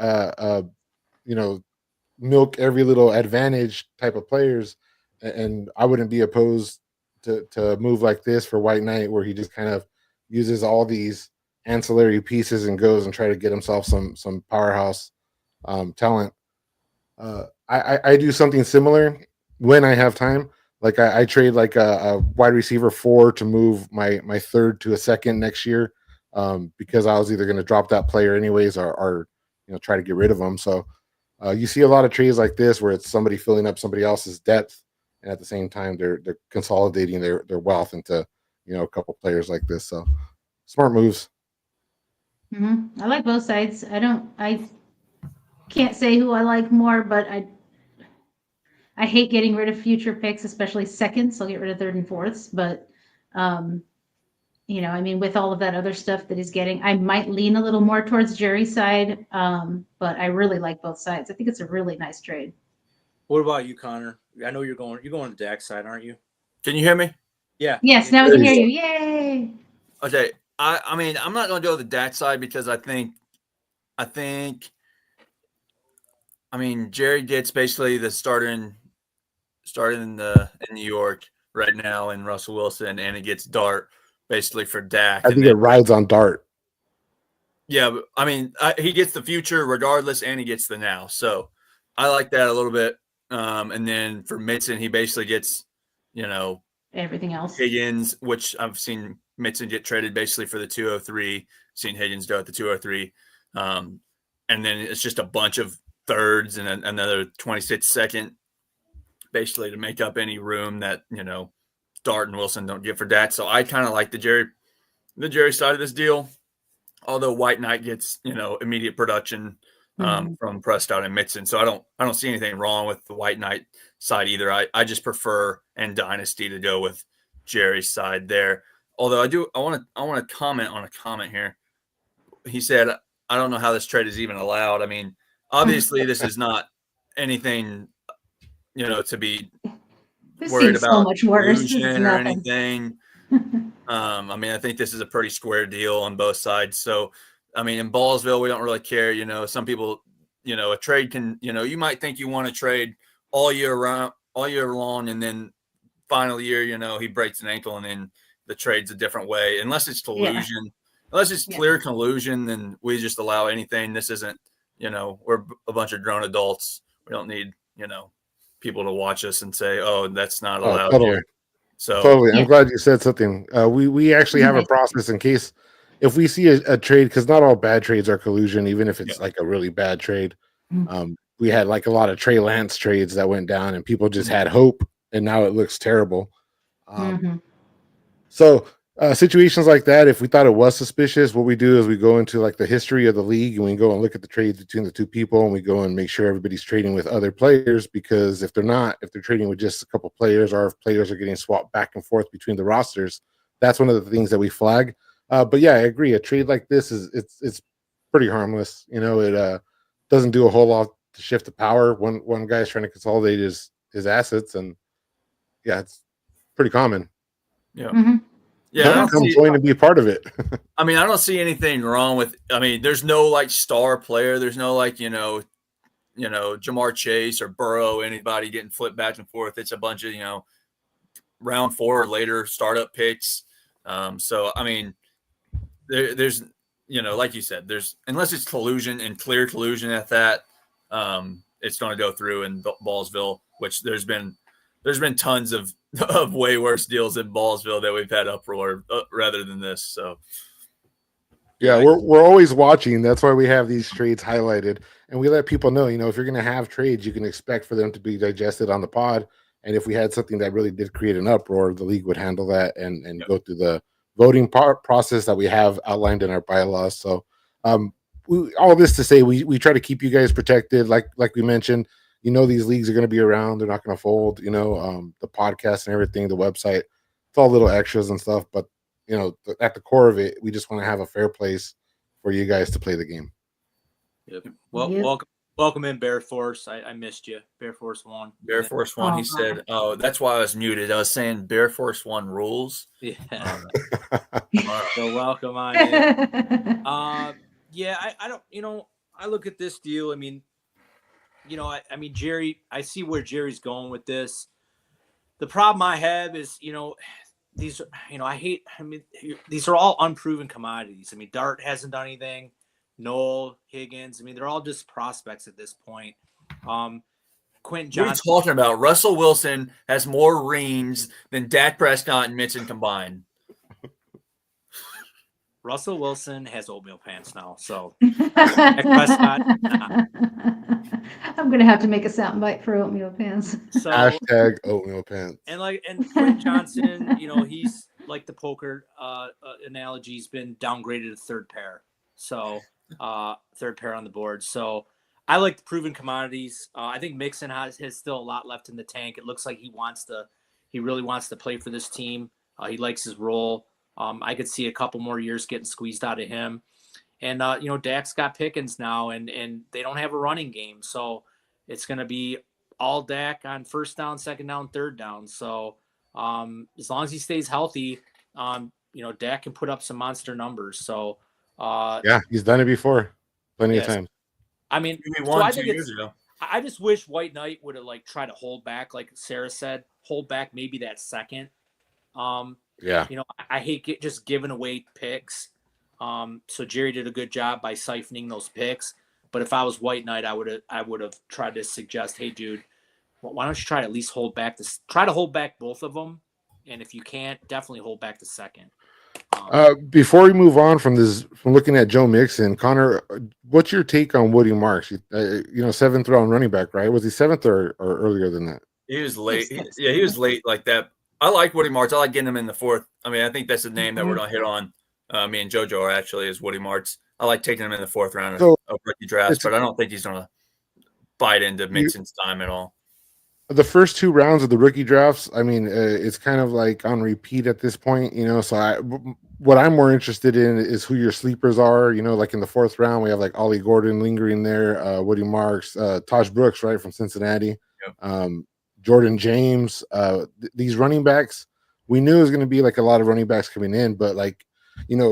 milk every little advantage type of players, and I wouldn't be opposed to a move like this for White Knight, where he just kind of uses all these ancillary pieces and goes and try to get himself some powerhouse talent. I do something similar when I have time. Like I trade like a wide receiver 4 to move my third to a second next year, because I was either going to drop that player anyways or try to get rid of them. So you see a lot of trades like this where it's somebody filling up somebody else's depth, and at the same time they're consolidating their wealth into a couple players like this. So smart moves. I like both sides. I can't say who I like more, but I hate getting rid of future picks, especially seconds. I'll get rid of third and fourths, but with all of that other stuff that he's getting, I might lean a little more towards Jerry's side. But I really like both sides. I think it's a really nice trade. What about you, Connor? I know you're going to Dak's side, aren't you? Can you hear me? Yeah. Yes, now we can hear you. Yay! Okay. I mean, I'm not going to go with the Dak side because I think, Jerry gets basically the starter in New York right now, and Russell Wilson, and it gets Dart basically for Dak. I think it rides on Dart. Yeah, but, he gets the future regardless, and he gets the now. So I like that a little bit. And then for Mixon, he basically gets, everything else. Higgins, which I've seen Mixon get traded basically for the 203. Seen Higgins go at the 203. And then it's just a bunch of thirds and another 26 second, basically to make up any room that Dart and Wilson don't get for Dak. So I kind of like the Jerry side of this deal. Although White Knight gets immediate production from Prescott and Mixon, so I don't see anything wrong with the White Knight side either. I just prefer in Dynasty to go with Jerry's side there. Although I want to comment on a comment here. He said, I don't know how this trade is even allowed. I mean, obviously this is not anything to be This worried seems about so much worse. This is collusion or nothing. anything. I think this is a pretty square deal on both sides. So, in Ballsville, we don't really care. Some people, a trade can, you might think you want to trade all year long, and then final year, he breaks an ankle, and then the trade's a different way. Unless it's collusion, unless it's clear collusion, then we just allow anything. This isn't, we're a bunch of grown adults. We don't need, people to watch us and say, "Oh, that's not allowed." Totally. Here. So totally. I'm glad you said something. We actually have a process in case if we see a trade, because not all bad trades are collusion, even if it's like a really bad trade. We had like a lot of Trey Lance trades that went down, and people just had hope, and now it looks terrible. So situations like that, if we thought it was suspicious, what we do is we go into like the history of the league, and we go and look at the trades between the two people, and we go and make sure everybody's trading with other players, because if they're trading with just a couple players, or if players are getting swapped back and forth between the rosters, that's one of the things that we flag. But yeah, I agree. A trade like this it's pretty harmless. It doesn't do a whole lot to shift the power. One guy's trying to consolidate his assets, and yeah, it's pretty common. Yeah. Yeah, I'm going to be a part of it. I don't see anything wrong with. There's no like star player. There's no like Jamar Chase or Burrow, anybody getting flipped back and forth. It's a bunch of round 4 or later startup picks. So there's like you said, there's unless it's collusion and clear collusion at that, it's going to go through in Ballsville, which there's been tons of way worse deals in Ballsville that we've had uproar rather than this. So yeah, we're always watching. That's why we have these trades highlighted, and we let people know, if you're going to have trades, you can expect for them to be digested on the pod. And if we had something that really did create an uproar, the league would handle that and go through the voting process that we have outlined in our bylaws. So all this to say, we try to keep you guys protected. Like we mentioned, these leagues are going to be around. They're not going to fold, the podcast and everything, the website, it's all little extras and stuff. But, at the core of it, we just want to have a fair place for you guys to play the game. Yep. Well, welcome in, Bear Force. I missed you. Bear Force 1. Bear Force 1, he said, oh, that's why I was muted. I was saying Bear Force 1 rules. Yeah. So welcome on in. Yeah, I don't, I look at this deal. Jerry, I see where Jerry's going with this. the problem I have is, these, these are all unproven commodities. I mean, Dart hasn't done anything. Noel, Higgins. I mean, they're all just prospects at this point. Quentin What are you Johnson. talking about? Russell Wilson has more rings than Dak Prescott and Mitchell combined. Russell Wilson has oatmeal pants now. So Prescott, I'm gonna have to make a soundbite for oatmeal pants. so Hashtag oatmeal pants. and Quentin Johnson, he's like the poker analogy. He's been downgraded to third pair. So third pair on the board. So I like the proven commodities. I think Mixon has still a lot left in the tank. It looks like he really wants to play for this team. He likes his role. I could see a couple more years getting squeezed out of him. And, Dak's got Pickens now, and they don't have a running game. So it's going to be all Dak on first down, second down, third down. So as long as he stays healthy, Dak can put up some monster numbers. So, Yeah, he's done it before. Plenty of times. I mean, We so won I 2 think years ago. I just wish White Knight would have tried to hold back, like Sarah said, hold back maybe that second. Yeah. I hate just giving away picks. So Jerry did a good job by siphoning those picks. But if I was White Knight, I would have tried to suggest, hey, dude, why don't you try to at least try to hold back both of them, and if you can't, definitely hold back the second. Before we move on from looking at Joe Mixon, Connor, what's your take on Woody Marks? 7th round running back, right? Was he 7th or earlier than that? He was late. He was late like that. I like Woody Martz. I like getting him in the 4th. I mean, I think that's the name that we're going to hit on. Me and JoJo are actually is Woody Martz. I like taking him in the 4th round of rookie drafts, but I don't think he's going to bite into Mixon's time at all. The first 2 rounds of the rookie drafts, I mean, it's kind of like on repeat at this point, So what I'm more interested in is who your sleepers are. Like in the 4th round, we have like Ollie Gordon lingering there, Woody Marks, Tosh Brooks, right, from Cincinnati, Jordan James. These running backs, we knew it was going to be like a lot of running backs coming in, but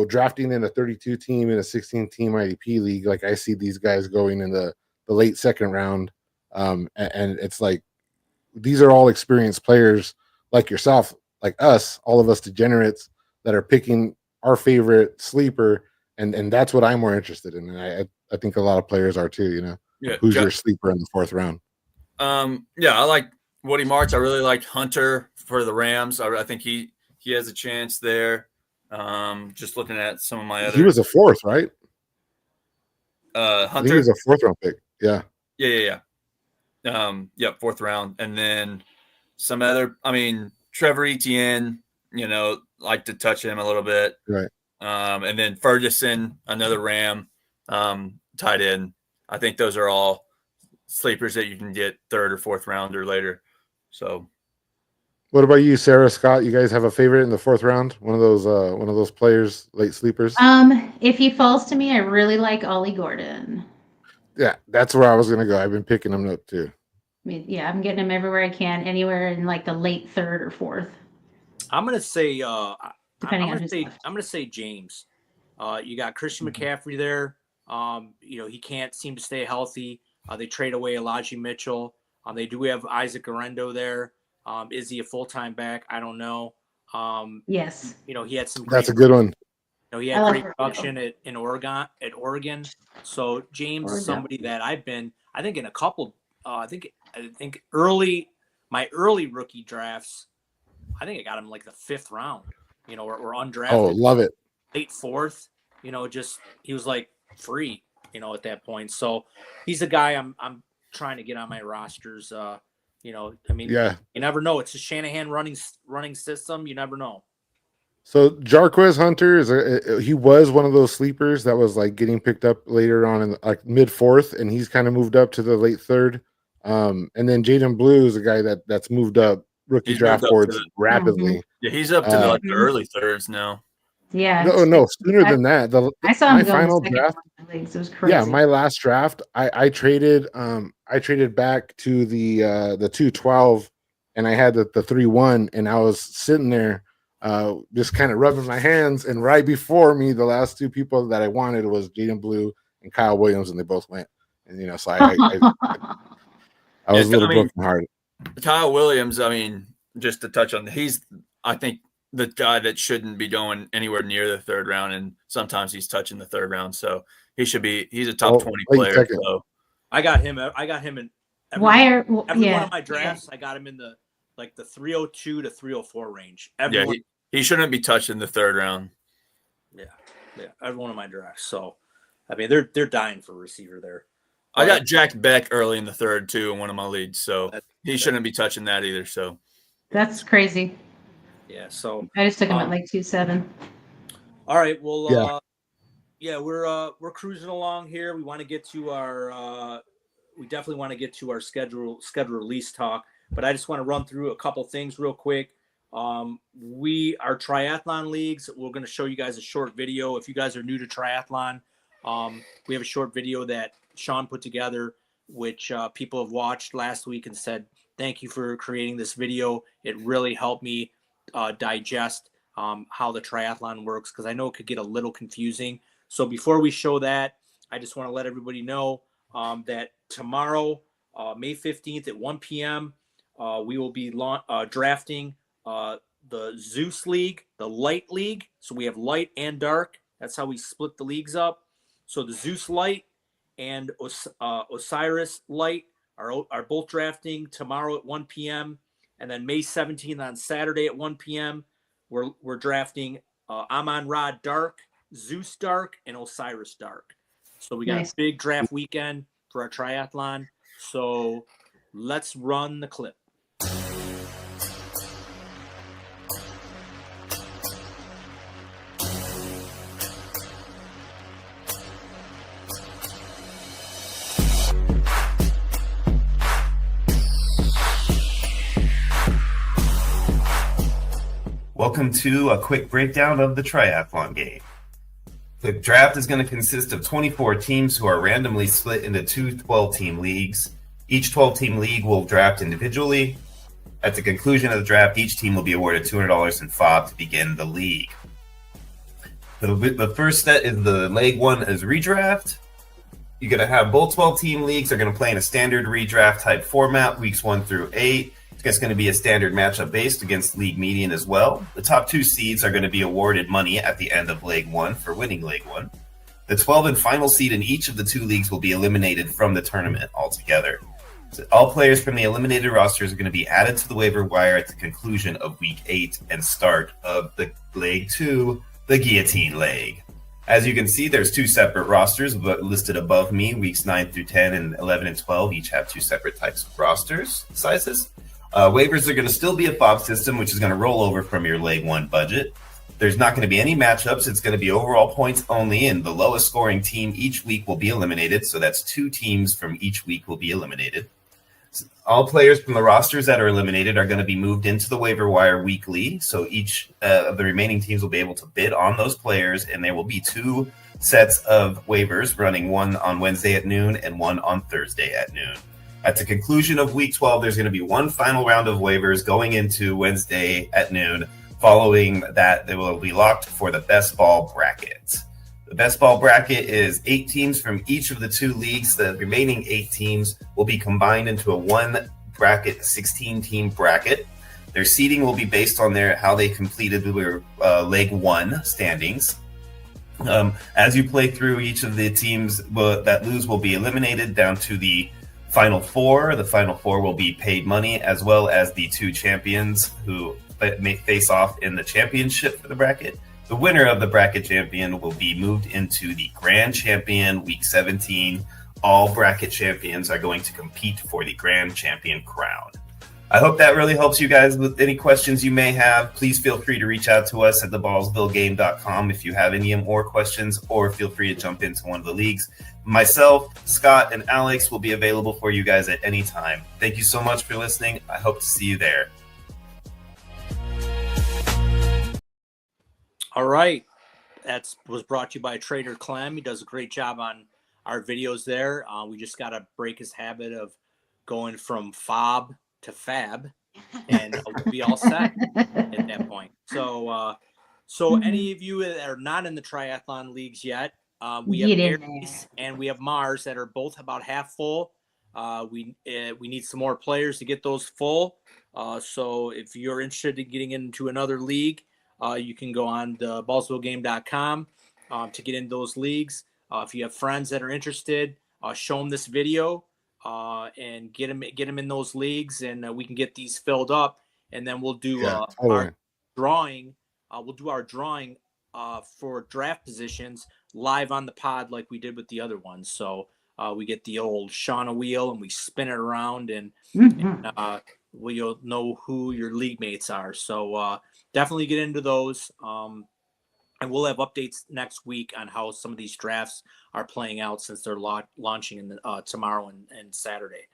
drafting in a 32 team in a 16 team IDP league, like I see these guys going in the late 2nd round, and it's like, these are all experienced players like yourself, like us, all of us degenerates that are picking our favorite sleeper. And that's what I'm more interested in. And I think a lot of players are too, Yeah. Who's your sleeper in the 4th round? I like Woody Martz. I really like Hunter for the Rams. I think he has a chance there. Just looking at some of my other. He was a 4th, right? Hunter. He was a 4th round pick. Yeah. Yeah. 4th round. And then some other, Trevor Etienne, like to touch him a little bit. Right. And then Ferguson, another Ram, tight end. I think those are all sleepers that you can get 3rd or 4th round or later. So what about you, Sarah, Scott? You guys have a favorite in the 4th round? One of those players, late sleepers? If he falls to me, I really like Ollie Gordon. Yeah, that's where I was going to go. I've been picking him up too. I'm getting him everywhere I can, anywhere in like the late 3rd or 4th. I'm gonna say, Depending I'm on gonna say James. You got Christian McCaffrey there. He can't seem to stay healthy. They trade away Elijah Mitchell. They do have Isaac Arendo there. Is he a full-time back? I don't know. Yes. He had some. That's a good one. He had great production at Oregon. So James is somebody that I think in a couple. I think my early rookie drafts. I think I got him like the 5th round. Or undrafted. Oh, love it. Late 4th. He was like free. At that point. So he's a guy I'm trying to get on my rosters. You never know. It's a Shanahan running system. You never know. So Jarquez Hunter he was one of those sleepers that was like getting picked up later on in like mid 4th, and he's kind of moved up to the late 3rd. And then Jaden Blue is a guy that's moved up rookie draft boards rapidly. Yeah, he's up to the early 3rds now. Yeah. No, sooner than that. I saw him my final draft. Leagues. It was crazy. Yeah, my last draft, I traded back to the 212, and I had the 3-1, and I was sitting there just kind of rubbing my hands, and right before me, the last 2 people that I wanted was Jaden Blue and Kyle Williams, and they both went. And so I was a little brokenhearted. Kyle Williams, just to touch on, I think, the guy that shouldn't be going anywhere near the third round, and sometimes he's touching the third round. So he's a top 20 late player. second. So I got him in every one of my drafts. I got him in the 302 to 304 range. Everyone, he shouldn't be touched in the third round. Yeah, every one of my drafts. So, I mean, they're dying for a receiver there. I got Jack Beck early in the third too in one of my leagues, so he shouldn't be touching that either. So That's crazy. Yeah, so I just took him at like 2.7. all right, well, we're cruising along here. We want to get to our we definitely want to get to our schedule release talk, but I just want to run through a couple things real quick. Our triathlon leagues, we're going to show you guys a short video. If you guys are new to triathlon, we have a short video that Sean put together, which people have watched last week and said, thank you for creating this video. It really helped me digest how the triathlon works, because I know it could get a little confusing. So before we show that, I just want to let everybody know that tomorrow, May 15th at 1 p.m., we will be drafting the Zeus League, the Light League. So we have light and dark. That's how we split the leagues up. So the Zeus Light and Osiris Light are both drafting tomorrow at 1 p.m. And then May 17th on Saturday at 1 p.m., we're drafting Amon Ra Dark, Zeus Dark, and Osiris Dark. So we got a big draft weekend for our triathlon. So let's run the clip. Welcome to a quick breakdown of the triathlon game. The draft is going to consist of 24 teams who are randomly split into two 12-team leagues. Each 12-team league will draft individually. At the conclusion of the draft, each team will be awarded $200 in FOB to begin the league. The first set is the leg one is redraft. You're going to have both 12-team leagues are going to play in a standard redraft type format, weeks 1 through 8. It's going to be a standard matchup based against league median as well. The top 2 seeds are going to be awarded money at the end of leg 1 for winning leg 1. The 12 and final seed in each of the 2 leagues will be eliminated from the tournament altogether. So all players from the eliminated rosters are going to be added to the waiver wire at the conclusion of week 8 and start of the leg 2, the guillotine leg. As you can see, there's 2 separate rosters listed above me. Weeks 9 through 10 and 11 and 12 each have 2 separate types of rosters sizes. Waivers are going to still be a FOB system, which is going to roll over from your leg 1 budget. There's not going to be any matchups. It's going to be overall points only, and the lowest scoring team each week will be eliminated. So that's 2 teams from each week will be eliminated. All players from the rosters that are eliminated are going to be moved into the waiver wire weekly. So each of the remaining teams will be able to bid on those players, and there will be 2 sets of waivers running, one on Wednesday at noon and one on Thursday at noon. At the conclusion of week 12, there's going to be one final round of waivers going into Wednesday at noon. Following that, they will be locked for the best ball bracket. The best ball bracket is 8 teams from each of the 2 leagues. The remaining 8 teams will be combined into a 1 bracket, 16-team bracket. Their seeding will be based on how they completed their leg 1 standings. As you play through, each of the teams that lose will be eliminated down to the Final 4. The Final 4 will be paid money, as well as the 2 champions who may face off in the championship for the bracket. The winner of the bracket champion will be moved into the Grand Champion Week 17. All bracket champions are going to compete for the Grand Champion crown. I hope that really helps you guys with any questions you may have. Please feel free to reach out to us at theballsvillegame.com if you have any more questions, or feel free to jump into one of the leagues. Myself, Scott, and Alex will be available for you guys at any time. Thank you so much for listening. I hope to see you there. All right. That was brought to you by Trader Clem. He does a great job on our videos there. We just got to break his habit of going from FOB to FAB, and we'll be all set at that point. So any of you that are not in the triathlon leagues yet, we have Aries and we have Mars that are both about half full. We need some more players to get those full. So if you're interested in getting into another league, you can go on the ballsvillegame.com to get in those leagues. If you have friends that are interested, show them this video and get them in those leagues, and we can get these filled up. And then we'll do totally. our drawing. We'll do our drawing for draft positions live on the pod like we did with the other ones. So we get the old Shauna wheel and we spin it around, and you'll know who your league mates are. So definitely get into those. And we'll have updates next week on how some of these drafts are playing out since they're launching in tomorrow and Saturday.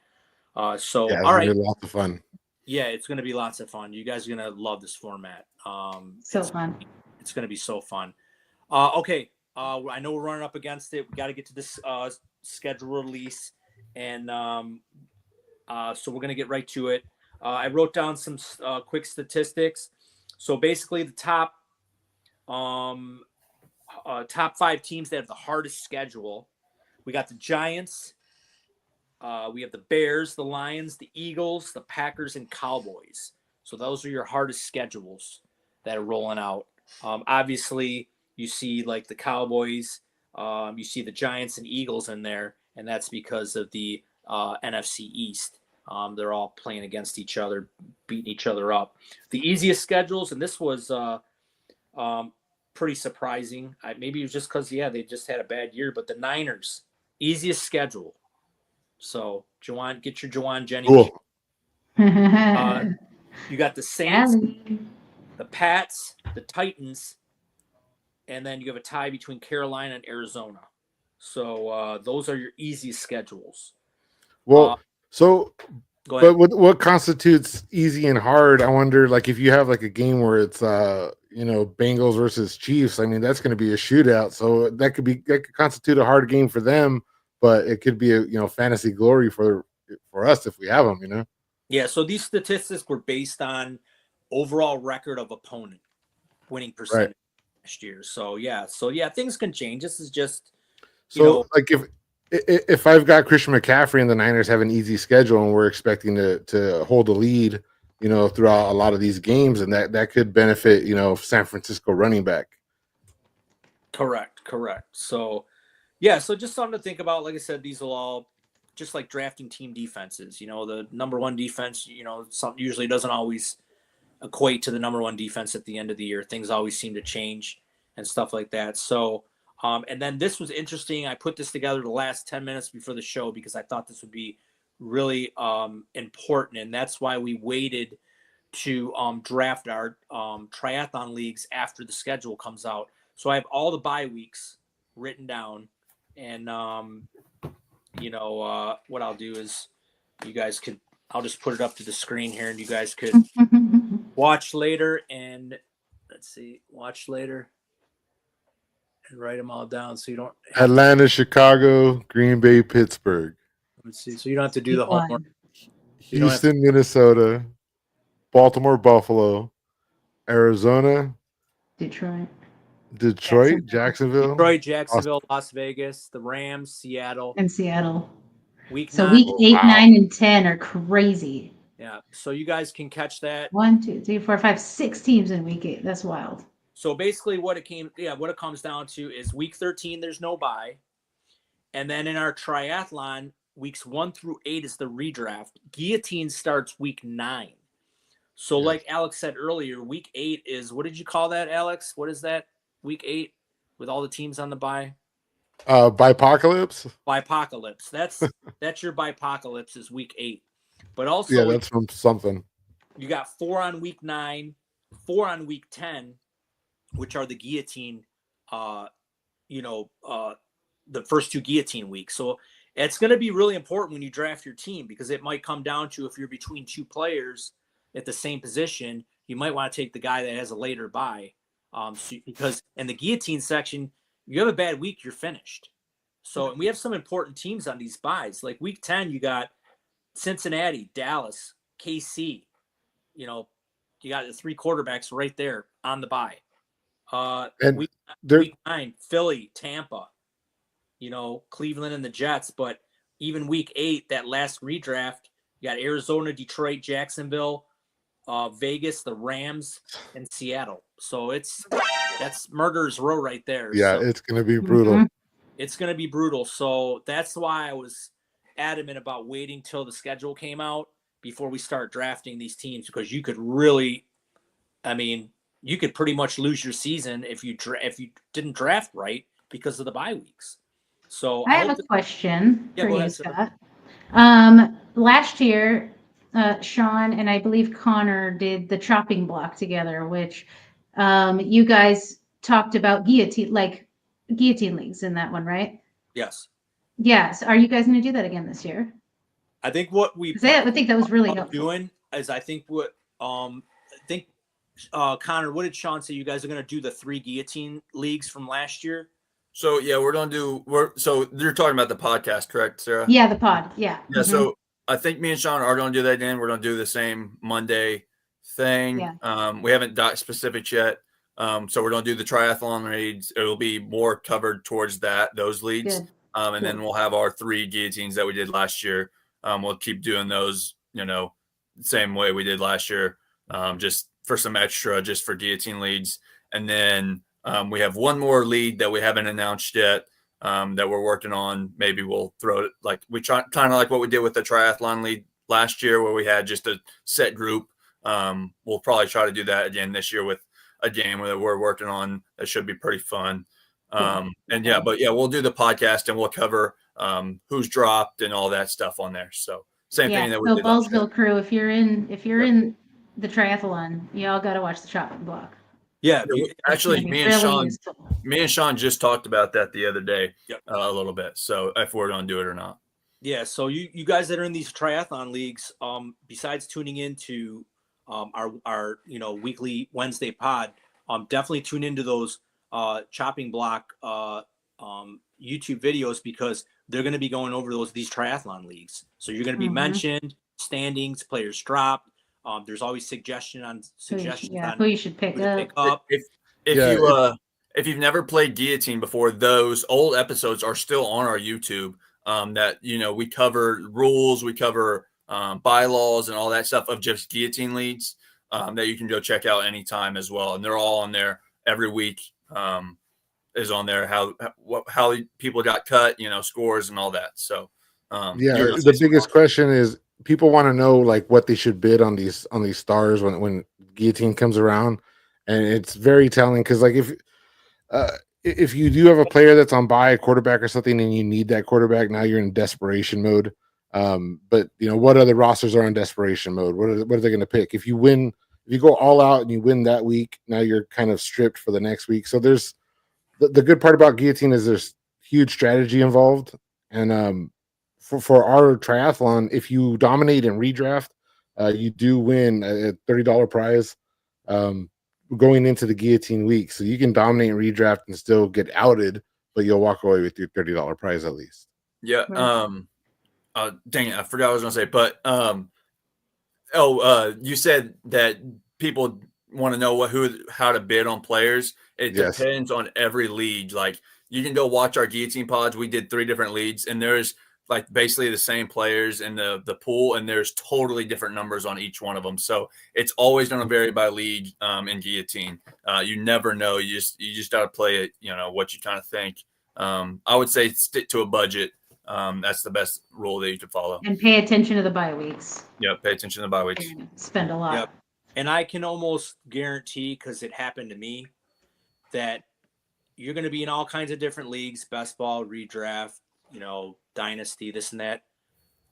So Yeah, all right, lots of fun. Yeah, it's going to be lots of fun. You guys are going to love this format. So fun. It's going to be so fun. Okay. I know we're running up against it. We got to get to this schedule release. And so we're going to get right to it. I wrote down some quick statistics. So basically the top 5 teams that have the hardest schedule. We got the Giants. We have the Bears, the Lions, the Eagles, the Packers, and Cowboys. So those are your hardest schedules that are rolling out. Obviously, you see like the Cowboys, you see the Giants and Eagles in there, and that's because of the NFC East. They're all playing against each other, beating each other up. The easiest schedules, and this was pretty surprising. Maybe it was just because, they just had a bad year, but the Niners, easiest schedule. So, Juwan, get your Juwan Jennings. Cool. You got the Saints, the Pats, the Titans, and then you have a tie between Carolina and Arizona. So, those are your easiest schedules. Well, go ahead. But what constitutes easy and hard? I wonder, like, if you have like a game where it's Bengals versus Chiefs, I mean, that's going to be a shootout. So that could constitute a hard game for them, but it could be a fantasy glory for us if we have them, Yeah, so these statistics were based on overall record of opponent winning percentage last year. So things can change. This is just like if I've got Christian McCaffrey and the Niners have an easy schedule and we're expecting to hold the lead, throughout a lot of these games, and that could benefit, San Francisco running back. Correct. So so just something to think about. Like I said, these will all just like drafting team defenses. The number one defense, something usually doesn't always equate to the number one defense at the end of the year. Things always seem to change and stuff like that. So, and then this was interesting. I put this together the last 10 minutes before the show because I thought this would be really important. And that's why we waited to draft our triathlon leagues after the schedule comes out. So I have all the bye weeks written down. And, what I'll do is I'll just put it up to the screen here and you guys could watch later and and write them all down. So you don't Atlanta, Chicago, Green Bay, Pittsburgh. Let's see. So you don't have to do the homework. Houston, Minnesota, Baltimore, Buffalo, Arizona, Detroit, Jacksonville, Las Vegas, the Rams, Seattle. Week 8, 9, and 10 are crazy. Yeah. So you guys can catch that. 1, 2, 3, 4, 5, 6 teams in week 8. That's wild. So basically what it comes down to is week 13, there's no bye. And then in our triathlon, weeks 1 through 8 is the redraft. Guillotine starts week 9. So like Alex said earlier, week 8 is, what did you call that, Alex? What is that? Week 8 with all the teams on the bye? Bipocalypse. That's your bipocalypse is week 8. But also that's from something. You got 4 on week 9, 4 on week 10, which are the guillotine, the first 2 guillotine weeks. So it's going to be really important when you draft your team because it might come down to if you're between 2 players at the same position, you might want to take the guy that has a later bye. Because in the guillotine section, you have a bad week, you're finished. So, and we have some important teams on these buys. Like week 10, you got Cincinnati, Dallas, KC. You got the 3 quarterbacks right there on the bye. Week 9, Philly, Tampa, Cleveland and the Jets. But even week 8, that last redraft, you got Arizona, Detroit, Jacksonville, Vegas, the Rams, and Seattle. So that's murderer's row right there. Yeah, So it's going to be brutal. Mhm. it's going to be brutal. So that's why I was adamant about waiting till the schedule came out before we start drafting these teams, because you could really, I mean, you could pretty much lose your season if you didn't draft right because of the bye weeks. So I have a question Yeah, for go you, ahead, Sarah. Scott. Last year, Sean and I believe Connor did the chopping block together, which you guys talked about guillotine leagues in that one, right? Yes. Yes. Are you guys going to do that again this year? I think what we 'Cause I think that was really helpful. doing is Connor, what did Sean say? You guys are going to do the 3 guillotine leagues from last year? So yeah, so you're talking about the podcast, correct, Sarah? Yeah, the pod. Yeah. Yeah. Mhm. So I think me and Sean are going to do that again. We're going to do the same Monday thing. Yeah. We haven't got specifics yet. So we're going to do the triathlon leads. It'll be more covered towards those leads. Good. And then we'll have our 3 guillotines that we did last year. We'll keep doing those, same way we did last year, just for some extra, just for guillotine leads. And then we have one more lead that we haven't announced yet, that we're working on. Maybe we'll throw it like kind of like what we did with the triathlon lead last year, where we had just a set group. We'll probably try to do that again this year with a game that we're working on. That should be pretty fun. We'll do the podcast and we'll cover who's dropped and all that stuff on there. So same thing that we so did last year. Ballsville crew, if you're in the triathlon, y'all got to watch the chopping block. Yeah. Actually, It's me and really Sean, useful. just talked about that the other day. Yep. A little bit. So if we're going to do it or not. Yeah, so you guys that are in these triathlon leagues, besides tuning into our weekly Wednesday pod, definitely tune into those chopping block YouTube videos, because they're going to be going over these triathlon leagues. So you're going to be mentioned, standings, players dropped. There's always suggestions on who you should pick up. If you've never played guillotine before, those old episodes are still on our YouTube. That we cover rules, we cover bylaws and all that stuff of just guillotine leads, that you can go check out anytime as well. And they're all on there every week. Is on there how people got cut, scores and all that. So the biggest question is, people want to know like what they should bid on these stars when guillotine comes around, and it's very telling, because like if you do have a player that's on bye, a quarterback or something, and you need that quarterback, now you're in desperation mode. But what other rosters are in desperation mode? What are they going to pick? If you go all out and you win that week, now you're kind of stripped for the next week. So there's the good part about guillotine is there's huge strategy involved. And for our triathlon, if you dominate in redraft, you do win a $30 prize going into the guillotine week. So you can dominate in redraft and still get outed, but you'll walk away with your $30 prize at least. Yeah. Right. Dang it, I forgot what I was gonna say. But you said that people want to know how to bid on players. It depends on every league. Like, you can go watch our guillotine pods. We did 3 different leagues, and there's like basically the same players in the pool, and there's totally different numbers on each one of them. So it's always going to vary by league in guillotine. You never know. You just got to play it, what you kind of think. I would say stick to a budget. That's the best rule that you can follow. And pay attention to the bye weeks. Yeah, pay attention to the bye weeks. Spend a lot. Yep. And I can almost guarantee, because it happened to me, that you're going to be in all kinds of different leagues, best ball, redraft, dynasty, this and that.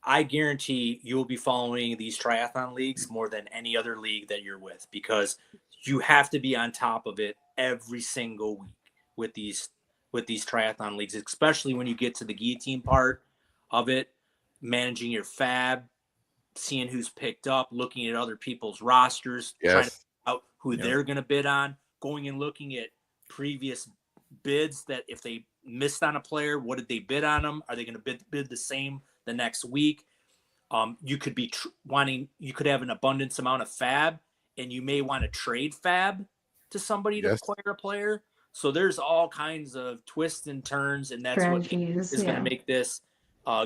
I guarantee you'll be following these triathlon leagues more than any other league that you're with, because you have to be on top of it every single week with these triathlon leagues, especially when you get to the guillotine part of it, managing your fab, seeing who's picked up, looking at other people's rosters, trying to figure out who they're going to bid on, going and looking at previous bids, that if they missed on a player, what did they bid on them? Are they going to bid the same the next week? You could be you could have an abundance amount of fab, and you may want to trade fab to somebody to acquire a player. So there's all kinds of twists and turns, and that's what is going to make this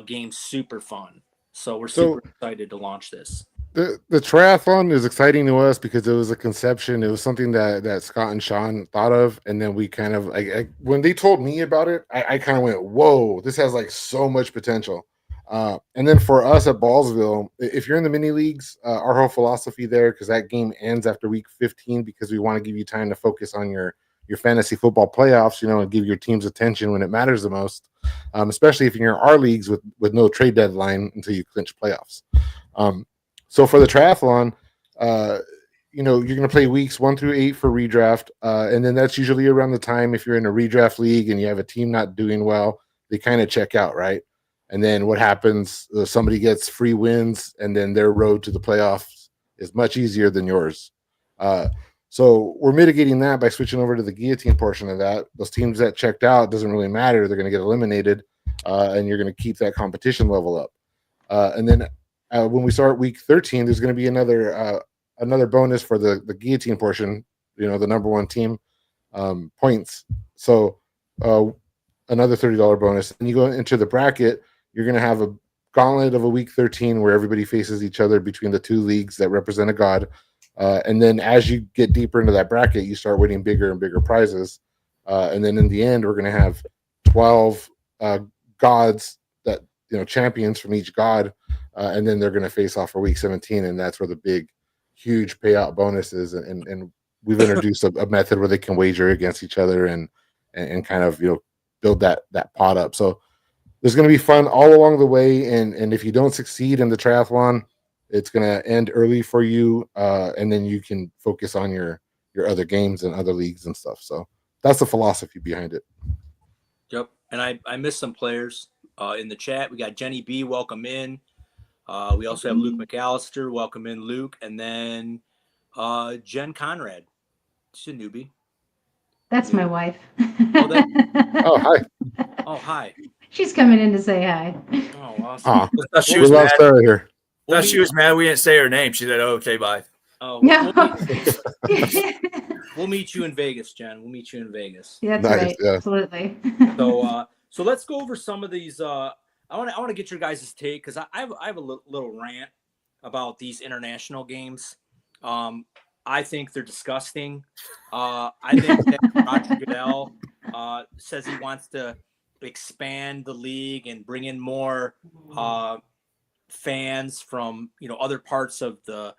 game super fun. So we're So- super excited to launch this. The triathlon is exciting to us because it was a conception. It was something that Scott and Sean thought of, and then we kind of like when they told me about it, I kind of went, "Whoa, this has like so much potential." And then for us at Ballsville, if you're in the mini leagues, our whole philosophy there, because that game ends after week 15, because we want to give you time to focus on your fantasy football playoffs, and give your team's attention when it matters the most, especially if you're in our leagues with no trade deadline until you clinch playoffs. So for the triathlon, you're going to play weeks 1 through 8 for redraft. And then that's usually around the time, if you're in a redraft league and you have a team not doing well, they kind of check out, right? And then what happens, somebody gets free wins, and then their road to the playoffs is much easier than yours. So we're mitigating that by switching over to the guillotine portion of that. Those teams that checked out, doesn't really matter. They're going to get eliminated, and you're going to keep that competition level up. And then when we start week 13, there's going to be another bonus for the guillotine portion, the number one team points. So another $30 bonus. And you go into the bracket, you're going to have a gauntlet of a week 13 where everybody faces each other between the two leagues that represent a god. And then as you get deeper into that bracket, you start winning bigger and bigger prizes. And then in the end, we're going to have 12 gods that, champions from each god. And then they're going to face off for week 17. And that's where the big, huge payout bonus is. And we've introduced a method where they can wager against each other and kind of, build that pot up. So there's going to be fun all along the way. And if you don't succeed in the triathlon, it's going to end early for you. And then you can focus on your other games and other leagues and stuff. So that's the philosophy behind it. Yep. And I missed some players in the chat. We got Jenny B, welcome in. We also have Luke McAllister, welcome in, Luke. And then Jen Conrad. She's a newbie. That's my wife. Oh, hi. Oh, hi. She's coming in to say hi. Oh, awesome. Aw. Thought she We was love mad. Sarah here. Thought she was mad we didn't say her name. She said, "Oh, okay, bye." Oh, No. we'll meet you in Vegas, Jen. We'll meet you in Vegas. That's Nice, right. yeah. Absolutely. So let's go over some of these. I want to get your guys' take, because I have a little rant about these international games. I think they're disgusting. I think that Roger Goodell says he wants to expand the league and bring in more fans from other parts of the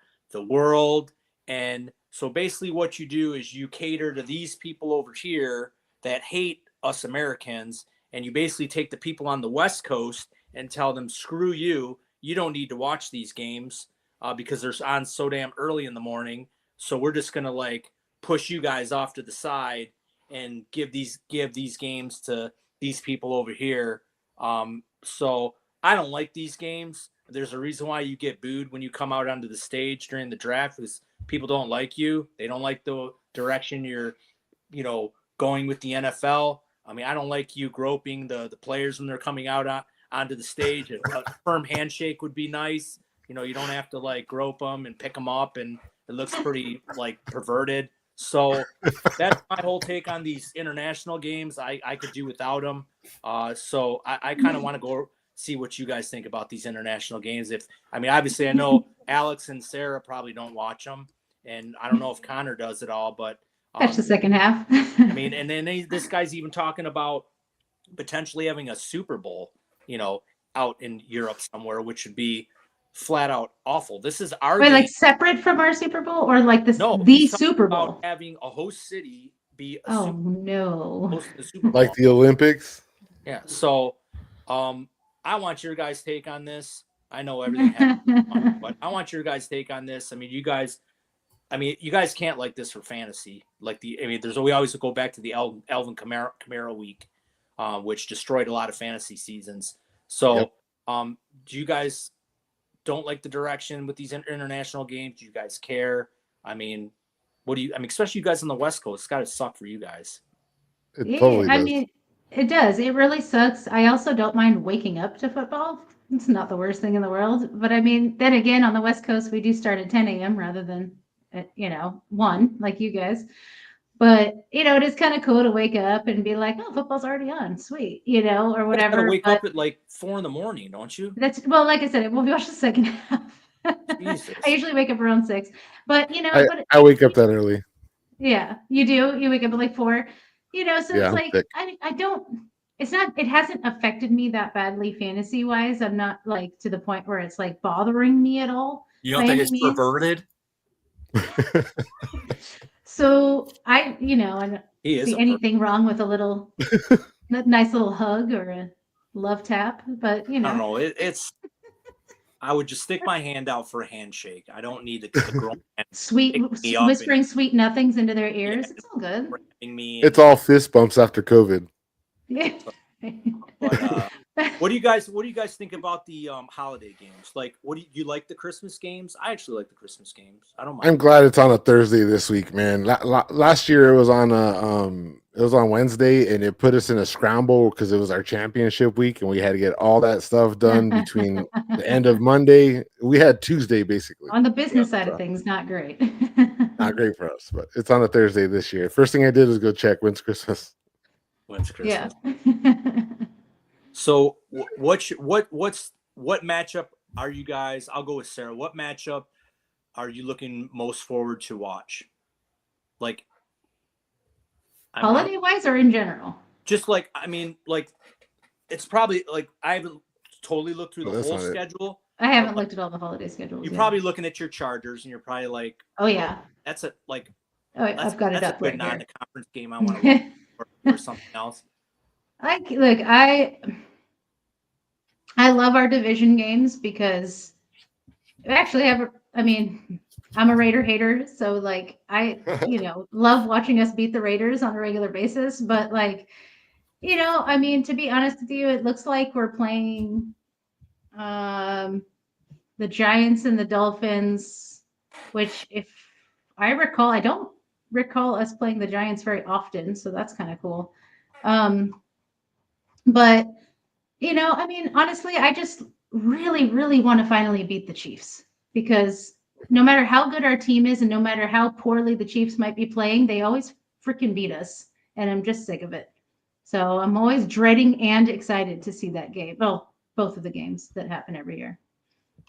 world. And so basically what you do is you cater to these people over here that hate us Americans, and you basically take the people on the West Coast and tell them, screw you, you don't need to watch these games because they're on so damn early in the morning. So we're just gonna like push you guys off to the side and give these games to these people over here. So I don't like these games. There's a reason why you get booed when you come out onto the stage during the draft, because people don't like you. They don't like the direction you're, going with the NFL. I mean, I don't like you groping the players when they're coming out onto the stage. A firm handshake would be nice. You don't have to like grope them and pick them up, and it looks pretty like perverted. So that's my whole take on these international games. I could do without them. So I kind of want to go see what you guys think about these international games. Obviously I know Alex and Sarah probably don't watch them, and I don't know if Connor does at all, but Catch the second half. and then this guy's even talking about potentially having a Super Bowl, out in Europe somewhere, which would be flat out awful. This is our Wait, game. like separate from our Super Bowl, or like the No, the he's talking Super about Bowl? having a host city be a Oh Super no. host of the Super Bowl. Like the Olympics. Yeah. So, I want your guys' take on this. I know everything happens, but I want your guys' take on this. You guys can't like this for fantasy. We always go back to the Alvin Kamara week, which destroyed a lot of fantasy seasons. So, do you guys don't like the direction with these international games? Do you guys care? Especially you guys on the West Coast, it's got to suck for you guys. It Yeah, totally does. I mean, it does. It really sucks. I also don't mind waking up to football. It's not the worst thing in the world. But then again, on the West Coast, we do start at 10 a.m. rather than, 1, like you guys. But it is kind of cool to wake up and be like, oh, football's already on, sweet, or You gotta whatever. wake But up at like 4 in the morning, don't you? that's well, like I said, we'll watch the second half. Jesus. I usually wake up around 6, but I wake up that early. yeah, you do. You wake up at like 4, so Yeah, it's I'm like thick. I don't. It's not. It hasn't affected me that badly fantasy wise. I'm not like to the point where it's like bothering me at all. You don't by think any it's means. perverted? So I don't He is see a perv. anything wrong with a little nice little hug or a love tap, but I don't know. It's. I would just stick my hand out for a handshake. I don't need the grown man sweet pick me up whispering sweet nothings into their ears. It's all good. grabbing me. It's all fist bumps after COVID. Yeah. But, what do you guys think about the holiday games? Like, do you like the Christmas games? I actually like the Christmas games. I don't mind. I'm glad it's on a Thursday this week, man. Last year it was on Wednesday, and it put us in a scramble because it was our championship week, and we had to get all that stuff done between the end of Monday. We had Tuesday basically. On the business Yeah, side so of things, not great. not great for us, but it's on a Thursday this year. First thing I did was go check when's Christmas. When's Christmas? Yeah. So what matchup are you guys? I'll go with Sarah. What matchup are you looking most forward to watch? Like, Holiday wise or in general? just like it's probably like I haven't totally looked through Oh, the that's whole not it. schedule. I haven't looked at all the holiday schedules. You're yet. probably looking at your Chargers, and you're probably like, Oh yeah. that's a like Oh, yeah, that's, I've got it that's up a good right here. non-conference game I want to watch or something else. I love our division games because I actually I'm a Raider hater, so like I love watching us beat the Raiders on a regular basis, but to be honest with you, it looks like we're playing the Giants and the Dolphins, which if I recall, I don't recall us playing the Giants very often, so that's kind of cool. But honestly, I just really, really want to finally beat the Chiefs because no matter how good our team is and no matter how poorly the Chiefs might be playing, they always freaking beat us. And I'm just sick of it. So I'm always dreading and excited to see that game. Well, both of the games that happen every year.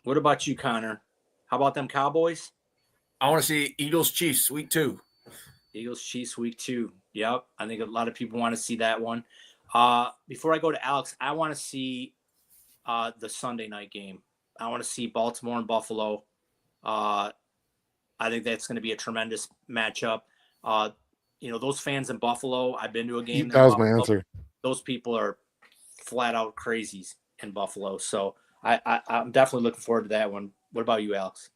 What about you, Connor? How about them Cowboys? I want to see Eagles Chiefs week 2. Eagles Chiefs week 2. Yep. I think a lot of people want to see that one. Before I go to Alex, I want to see the Sunday night game. I want to see Baltimore and Buffalo. I think that's going to be a tremendous matchup. Those fans in Buffalo, I've been to a game. That was my answer. Those people are flat out crazies in Buffalo. So I'm definitely looking forward to that one. What about you, Alex?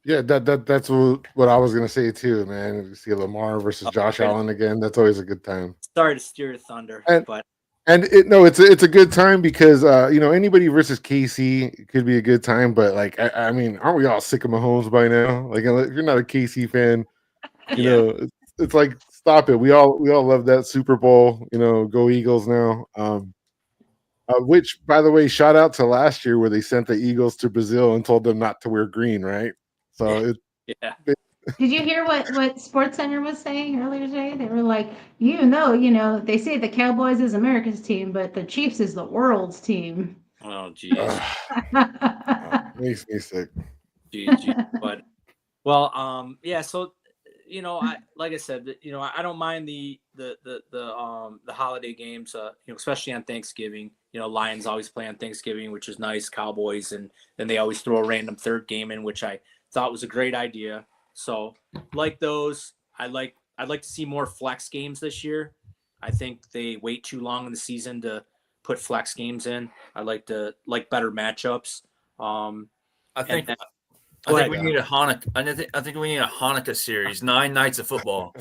Yeah, that's what I was gonna say too, man. See Lamar versus Josh Allen again. That's always a good time. Sorry to steer your thunder, but it's a good time because anybody versus KC could be a good time, but like I mean, aren't we all sick of Mahomes by now? Like if you're not a KC fan, it's like stop it. We all love that Super Bowl. Go Eagles now. Which, by the way, shout out to last year where they sent the Eagles to Brazil and told them not to wear green, right? So Did you hear what SportsCenter was saying earlier today? They were like, they say the Cowboys is America's team, but the Chiefs is the world's team. Oh, geez. Makes me sick. Geez. But so like I said, I don't mind the holiday games, especially on Thanksgiving. Lions always play on Thanksgiving, which is nice. Cowboys, and then they always throw a random third game in, which I thought was a great idea. So like those, I'd like to see more flex games this year. I think they wait too long in the season to put flex games in. I like better matchups. I think we need a Hanukkah. I think we need a Hanukkah series, 9 nights of football.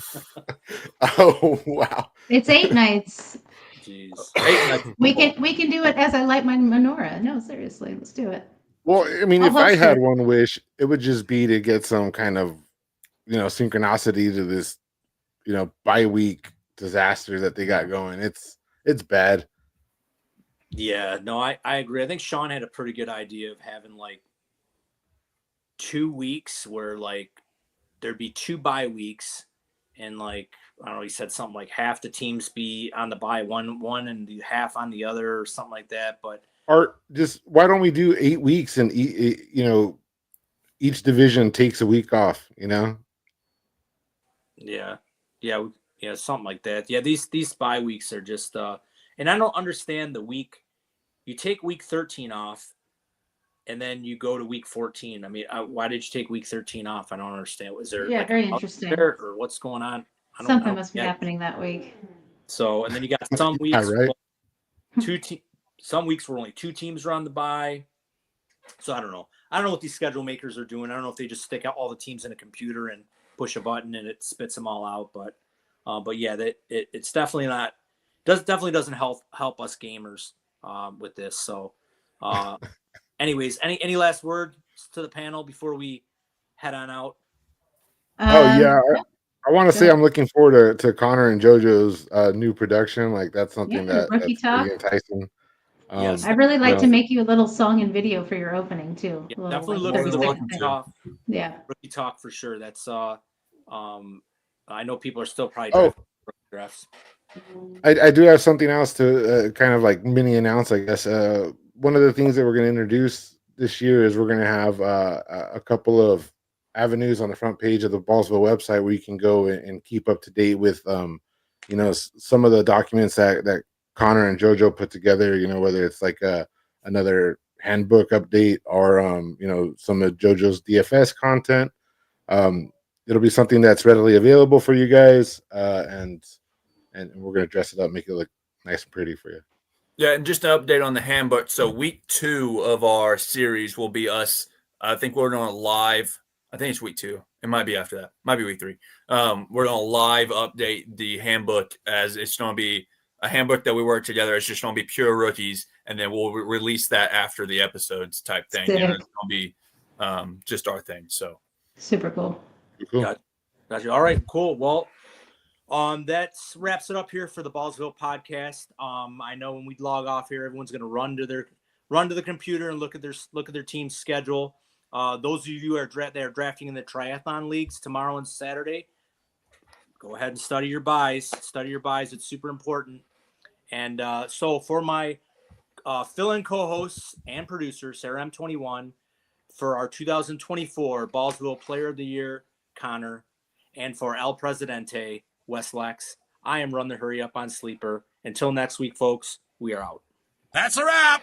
Oh wow! It's 8 nights. Jeez. 8 nights. We can do it as I light my menorah. No, seriously, let's do it. Well, I mean, if I had one wish, it would just be to get some kind of, synchronicity to this, bye week disaster that they got going. It's bad. Yeah, no, I agree. I think Sean had a pretty good idea of having like 2 weeks where like there'd be 2 bye weeks and like I don't know, he said something like half the teams be on the bye one and the half on the other or something like that. But Or just why don't we do 8 weeks and each division takes a week off, yeah, something like that. Yeah, these bye weeks are just and I don't understand the week. You take week 13 off, and then you go to week 14. I mean, why did you take week 13 off? I don't understand. Was there very interesting. or what's going on? Something must be happening that week. So, and then you got some weeks, right. Some weeks where only 2 teams are on the bye. So I don't know. I don't know what these schedule makers are doing. I don't know if they just stick out all the teams in a computer and push a button and it spits them all out. But yeah, it's definitely not. Definitely doesn't help us gamers with this. So, anyways, any last words to the panel before we head on out? I want to say I'm looking forward to Connor and JoJo's new production. Like that's something Rookie that's talk. pretty enticing. Yes. I'd really like to make you a little song and video for your opening too. Yeah, definitely look for the rookie talk. Yeah, rookie talk for sure. That's I know people are still probably drafts. I do have something else to kind of like mini announce, I guess. One of the things that we're going to introduce this year is we're going to have a couple of avenues on the front page of the Ballsville website where you can go and keep up to date with some of the documents that Connor and JoJo put together, whether it's like another handbook update or some of JoJo's DFS content. It'll be something that's readily available for you guys, and we're going to dress it up, make it look nice and pretty for you. Yeah, and just an update on the handbook. So week 2 of our series will be us. I think we're going to live. I think it's week 2. It might be after that. Might be week 3. We're going to live update the handbook as it's going to be a handbook that we work together. It's just going to be pure rookies, and then we'll release that after the episodes type thing. And it's going to be just our thing. So super cool. Gotcha. All right, cool. Well, that wraps it up here for the Ballsville podcast. I know when we log off here, everyone's going to run to the computer and look at their team's schedule. Those of you that are drafting in the triathlon leagues tomorrow and Saturday, go ahead and study your buys. It's super important. And so for my fill-in co-hosts and producer, Sarah M21, for our 2024 Ballsville Player of the Year, Connor, and for El Presidente, Wes Lex, I am Run the Hurry Up on Sleeper. Until next week, folks, we are out. That's a wrap.